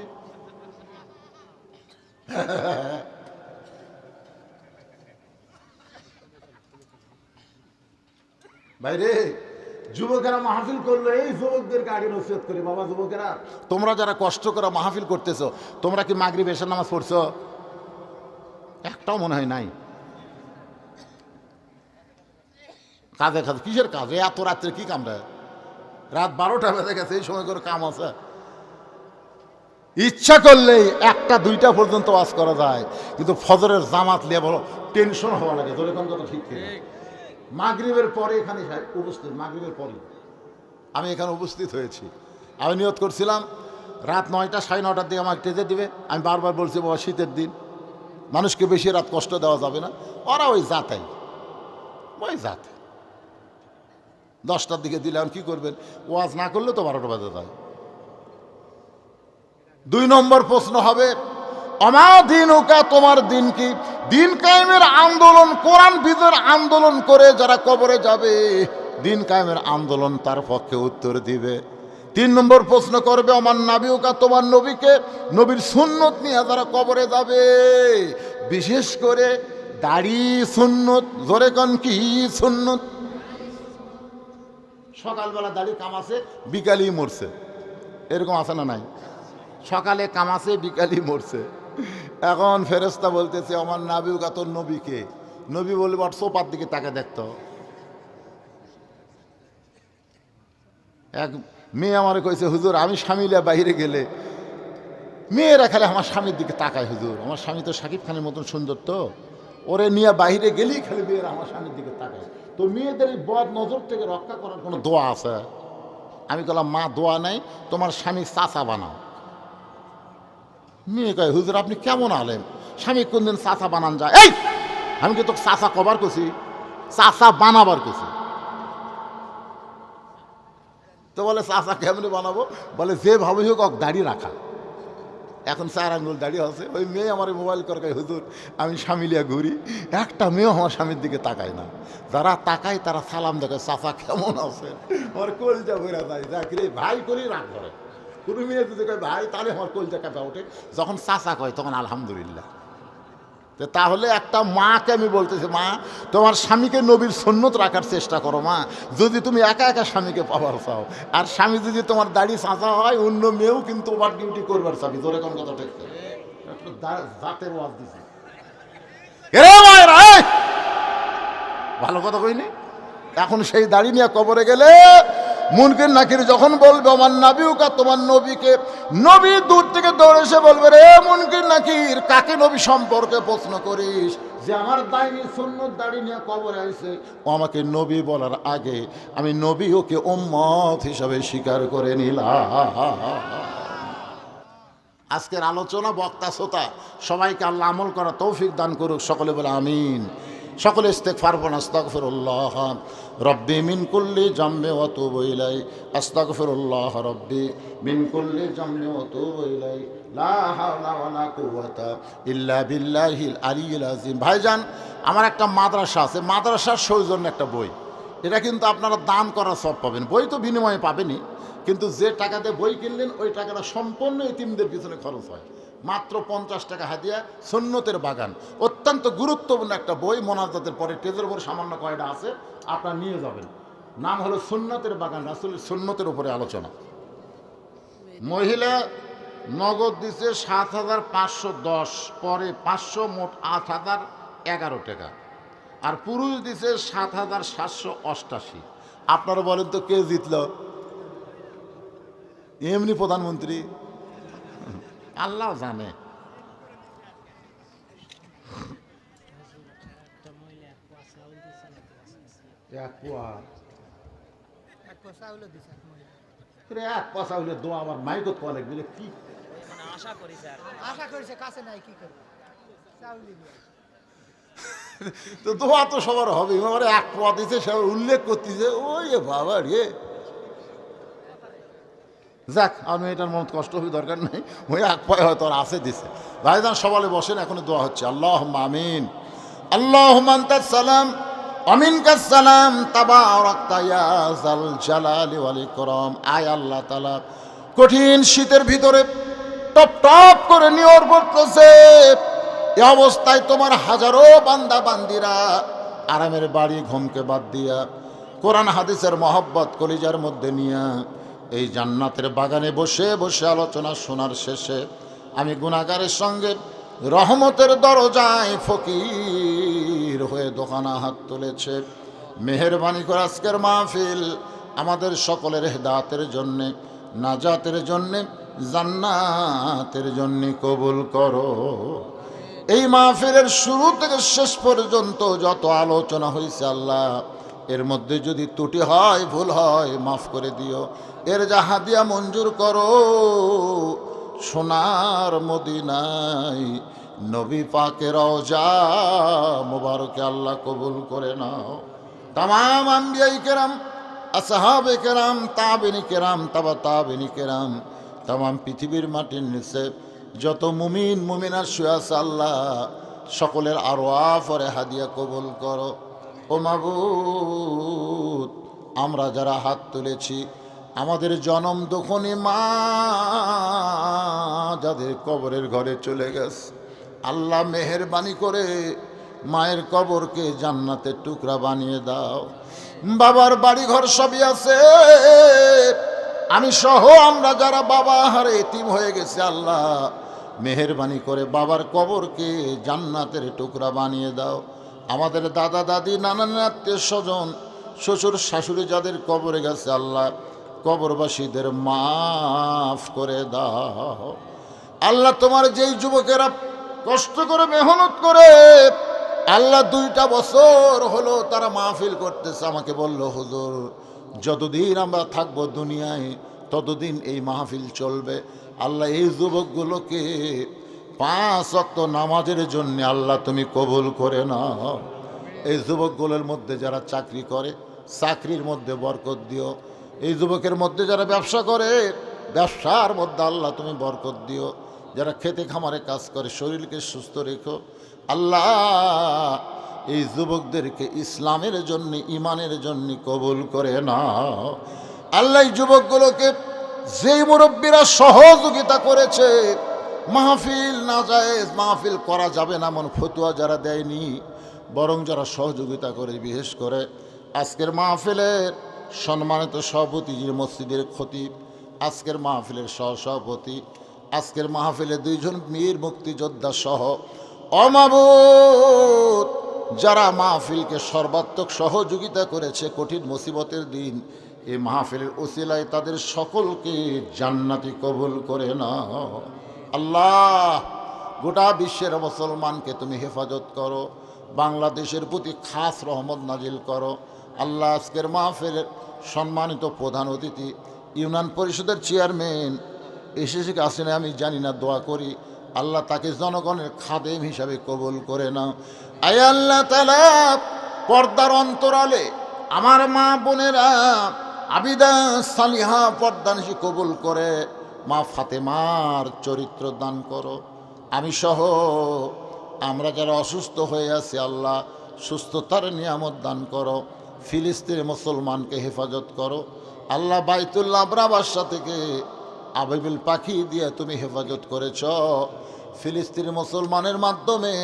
বাইরে যুবকেরা মাহফিল করলো, এই যুবকদেরকে আগে নসিহত করি, বাবা যুবকেরা, তোমরা যারা কষ্ট করে মাহফিল করতেছো, তোমরা কি মাগরিব এশার নামাজ পড়ছো? একটাও মনে হয় নাই। কাজে কাজ, কিসের কাজ? এত রাত্রে কি কাম রে? রাত 12টা বেজে গেছে, এই সময় করে কাম আছে? ইচ্ছা করলেই 1টা 2টা পর্যন্ত ওয়াজ করা যায়, কিন্তু ফজরের জামাত নিয়ে বলো টেনশন হওয়া লাগে। ধরে কোন কথা ঠিক ঠিক। মাগরিবের পরে এখানে উপস্থিত, মাগরিবের পরে আমি এখানে উপস্থিত হয়েছি। আমি নিয়ত করছিলাম রাত 9টা 9:30টার দিকে আমাকে টেজে দিবে। আমি বারবার বলছি, বাবা শীতের দিন, মানুষকে বেশি রাত কষ্ট দেওয়া যাবে না। ওরা ওই জাতাই, ওই জাত 10টার দিকে দিলে এখন কী করবেন? ওয়াজ না করলে তো 12টা বাজে যায়। 2 নম্বর প্রশ্ন হবে, আমা দিনুকা, তোমার দিন কি? দিন কায়েমের আন্দোলন, কোরআন বিজয়ের আন্দোলন করে যারা কবরে যাবে, দিন কায়েমের আন্দোলন তার পক্ষে উত্তর দিবে। 3 নম্বর প্রশ্ন করবে, আমার নাবিউকা, তোমার নবীকে, নবীর সুন্নত নিয়ে যারা কবরে যাবে, বিশেষ করে দাড়ি সুন্নত। জোরে কন, কি সুন্নত? সকালবেলা দাড়ি কামাছে, বিকালেই মরছে, এরকম আছে না নাই? সকালে কামাছে, বিকালই মরছে। এখন ফেরেশতা বলতেছে, আমার নাবিউকা, তোর নবীকে। নবী বলবে, সোপার দিকে তাকে দেখতো। এক মেয়ে আমারে কইছে, হুজুর আমি স্বামীরা বাইরে গেলে মেয়েরা খালি আমার স্বামীর দিকে তাকায়। হুজুর, আমার স্বামী তো শাকিব খানের মতন সুন্দর, তো ওরে নিয়ে বাইরে গেলেই খালি মেয়েরা আমার স্বামীর দিকে তাকায়। তো মেয়েদের এই বদ নজর থেকে রক্ষা করার কোনো দোয়া আছে? আমি বললাম, মা দোয়া নাই, তোমার স্বামী চাচা বানাও। মেয়ে কয়, হুজুর আপনি কেমন আলেম, স্বামী কোনদিন চাচা বানান যায়? এই আমি কি তোকে চাচা কবার করছি? চাচা বানাবার করছি। তো বলে, চাচা কেমনি বানাবো? বলে, যেভাবে হোক দাড়ি রাখা। এখন 4 আঙ্গুল দাড়ি আছে। ওই মেয়ে আমার মোবাইল করে, হুজুর আমি স্বামী লিয়া ঘুরি, একটা মেয়েও আমার স্বামীর দিকে তাকায় না। যারা তাকায় তারা সালাম দেখে, চাচা কেমন আছে? আমার কলজা ভরা যায়, যাকে ভাই করেই রাগ ধরে। কোনো মেয়ে যদি কয় ভাই, তাহলে আমার কলজা কাঁপা ওঠে। যখন চাচা কয় তখন আলহামদুলিল্লাহ। তো তাহলে একটা মাকে আমি বলতেছি, মা তোমার স্বামীকে নবীর সুন্নত রাখার চেষ্টা করো মা, যদি তুমি একা একা স্বামীকে পাবার চাও। আর স্বামী যদি তোমার দাড়ি চাঁচা হয়, অন্য মেয়েও কিন্তু ওভার ডিউটি করবার চাবি। ধরে কোন কথা ঠিক জাতের ওয়াজ দিছে, ভালো কথা কইনি। এখন সেই দাড়ি নিয়ে কবরে গেলে মুনকির নাকির যখন বলবে আমার নাবিউকা, তোমার নবীকে, নবী দূর থেকে দৌড়ে এসে বলবে, রে মুনকির নাকির, কাকে নবী সম্পর্কে প্রশ্ন করিস যে আমার দাইনি সুন্নত দাড়ি নিয়ে কবরে আইছে? ও আমাকে নবী বলার আগে আমি নবী ওকে উম্মত হিসাবে স্বীকার করে নিলাম। আজকের আলোচনা বক্তা শ্রোতা সবাইকে আল্লাহ আমল করা তৌফিক দান করুক। সকলে বলে আমিন। সকলে ইস্তেগফার পড়ুন। আস্তাগফিরুল্লাহ রব্বি মিন কুল্লি জামবি ওয়া তুবু ইলাই, আস্তাগফিরুল্লাহ রব্বি মিন কুল্লি জামবি ওয়া তুবু ইলাই, লা হাওলা ওয়ালা কুওয়াতা ইল্লা বিল্লাহিল আলিয়্যিল আযীম। ভাইজান, আমার একটা মাদ্রাসা আছে, মাদ্রাসার সৌজন্য একটা বই, এটা কিন্তু আপনারা দান করার সব পাবেন। বই তো বিনিময়ে পাবেনই, কিন্তু যে টাকাতে বই কিনলেন ওই টাকাটা সম্পূর্ণ এতিমদের পিছনে খরচ হয়। মাত্র 50 টাকা হাদিয়া, সুন্নতের বাগান, অত্যন্ত গুরুত্বপূর্ণ একটা বই। মোনাজাতের পরে টেজের উপর সামান্য কয়টা আছে, আপনারা নিয়ে যাবেন। নাম হলো সুন্নতের বাগান, রাসূলের সুন্নতের উপরে আলোচনা। মহিলা নগদ দিছে ৭,৫১০, পরে 500, মোট ৮,০১১ টাকা। আর পুরুষ দিছে ৭,৭৮৮। আপনারা বলেন তো কে জিতল? এমনি প্রধানমন্ত্রী? আল্লাহ জানে। এক পয়সা হইলে দোয়া আমার মাইকত কোয়া লাগবে কি? তো দোয়া তো সবার হবে। এক পোয়া দিছে, সে উল্লেখ করতেছে, ওই বাবা রে। যাক, আমি এটার মত কষ্ট হবে দরকার নেই, ওই এক পয় হয়তো আর আছে দিছে। ভাইজান সবালে বসেন, এখন দোয়া হচ্ছে। আল্লাহুম্মা আমিন। আল্লাহুম্মা আনতাস সালাম আমিনকাস সালাম তাবারাকতা ইয়া যাল জালালি ওয়াল ইকরাম। আয় আল্লাহ তাআলা, কঠিন শীতের ভিতরে টপ টপ করে নিয়র পড়তেছে, এই অবস্থায় তোমার হাজারো বান্দা বান্দিরা আরামের বাড়ি ঘুমকে বাদ দিয়া কোরআন হাদিসের মহব্বত কলিজার মধ্যে নিয়া এই জান্নাতের বাগানে বসে বসে আলোচনা শোনার শেষে আমি গুনাহগারের সঙ্গে রহমতের দরজায় ফকির হয়ে দোকানা হাত তুলেছে। মেহেরবানি করে আজকের মাহফিল আমাদের সকলের হেদায়েতের জন্যে, নাজাতের জন্যে, জান্নাতের জন্যে কবুল করো। এই মাহফিলের শুরু থেকে শেষ পর্যন্ত যত আলোচনা হয়েছে আল্লাহ, এর মধ্যে যদি ত্রুটি হয়, ভুল হয়, মাফ করে দিও। এর যা হাদিয়া মঞ্জুর করো, সোনার মদিনায় নবী পাকের রওজা মুবারকে আল্লাহ কবুল করে নাও। তামাম আম্বিয়াই কেরাম, আসহাবে কেরাম, তাবেনী কেরাম, তাবা তাবেনী কেরাম, তামাম পৃথিবীর মাটির নিচে যত মুমিন মুমিনা শুয়ে আছে আল্লাহ, সকলের আরওয়াফরে হাদিয়া কবুল করো। ও মাবুদ, আমরা যারা হাত তুলেছি, আমাদের জনম দুঃখনী মা যাদের কবরের ঘরে চলে গেছে, আল্লাহ মেহেরবানি করে মায়ের কবরকে জান্নাতের টুকরা বানিয়ে দাও। বাবার বাড়ি ঘর সবই আছে, আমি সহ আমরা যারা বাবা হারে এতিম হয়ে গেছে আল্লাহ, মেহেরবানি করে বাবার কবরকে জান্নাতের টুকরা বানিয়ে দাও। আমাদের দাদা দাদি, নানান আত্মীয় স্বজন, শ্বশুর শাশুড়ি যাদের কবরে গেছে আল্লাহ, কবরবাসীদের মাফ করে দাও। আল্লাহ, তোমার যেই যুবকেরা কষ্ট করে মেহনত করে আল্লাহ 2টা বছর হলো তারা মাহফিল করতেছে, আমাকে বলল হুজুর যতদিন আমরা থাকবো দুনিয়ায় ততদিন এই মাহফিল চলবে। আল্লাহ, এই যুবকগুলোকে 5 ওয়াক্ত নামাজের জন্য আল্লাহ তুমি কবুল করে নাও। এই যুবকগুলোর মধ্যে যারা চাকরি করে, চাকরির মধ্যে বরকত দিও। এই যুবকের মধ্যে যারা ব্যবসা করে, ব্যবসার মধ্যে আল্লাহ তুমি বরকত দিও। যারা খেতে খামারে কাজ করে, শরীরকে সুস্থ রেখো আল্লাহ। এই যুবকদেরকে ইসলামের জন্য, ইমানের জন্য কবুল করে নাও আল্লাহ। এই যুবকগুলোকে যেই মুরব্বীরা সহযোগিতা করেছে, মাহফিল না জায়েজ, মাহফিল করা যাবে না এমন ফতোয়া যারা দেয়নি, বরং যারা সহযোগিতা করে, বিশেষ করে আজকের মাহফিলের সম্মানিত সভাপতি, মসজিদের খতিব, আজকের মাহফিলের সহসভাপতি, আজকের মাহফিলে 2 জন বীর মুক্তিযোদ্ধা সহ অমাবুত যারা মাহফিলকে সর্বাত্মক সহযোগিতা করেছে কঠিন মুসিবতের দিন, এই মাহফিলের উসিলায় তাদের সকলকে জান্নাতি কবুল করে নাও আল্লাহ। গোটা বিশ্বের মুসলমানকে তুমি হেফাজত করো, বাংলাদেশের প্রতি খাস রহমত নাজিল করো আল্লাহ। আজকের মাহফিলের সম্মানিত প্রধান অতিথি ইউনিয়ন পরিষদের চেয়ারম্যান এসেছে আসেন আমি জানি না, দোয়া করি আল্লাহ তাকে জনগণের খাদেম হিসাবে কবুল করে নাও। আয় আল্লাহ তাআলা, পর্দার অন্তরালে আমার মা বোনেরা আবিদা সালিহা পর্দানিশী কবুল করে মা ফাতেমার চরিত্র দান করো। আমি সহ আমরা যারা অসুস্থ হয়ে আছি আল্লাহ সুস্থতার নিয়ামত দান করো। ফিলিস্তিনের মুসলমানকে হেফাজত করো আল্লাহ। বাইতুল্লাহ আবরাবাসা থেকে আবাবিল পাখি দিয়ে তুমি হেফাজত করেছ। ফিলিস্তিনের মুসলমানের মাধ্যমে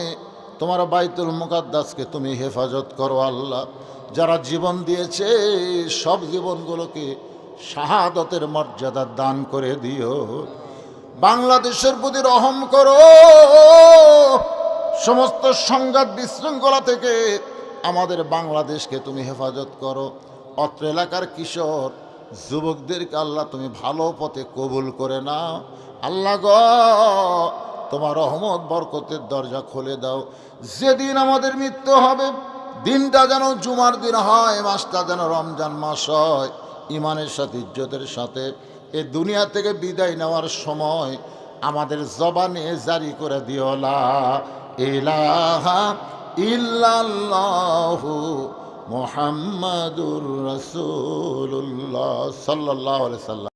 তোমার বাইতুল মুকাদ্দাসকে তুমি হেফাজত করো আল্লাহ। যারা জীবন দিয়েছে সব জীবনগুলোকে শাহাদতের মর্যাদা দান করে দিও। বাংলাদেশের প্রতি রহম করো। সমস্ত সংঘাত বিশৃঙ্খলা থেকে আমাদের বাংলাদেশকে তুমি হেফাজত করো। অত্র এলাকার কিশোর যুবকদেরকে আল্লাহ তুমি ভালো পথে কবুল করে নাও আল্লাহ গো। তোমার রহমত বরকতের দরজা খুলে দাও। যেদিন আমাদের মৃত্যু হবে দিনটা যেন জুমার দিন হয়, মাসটা যেন রমজান মাস হয়। ইমানের সাথে ইজ্জতের সাথে এই দুনিয়া থেকে বিদায় নেওয়ার সময় আমাদের জবানে জারি করে দিও লা ইলাহা ইল্লাল্লাহু মুহাম্মাদুর রাসূলুল্লাহ সাল্লাল্লাহু আলাইহি ওয়াসাল্লাম।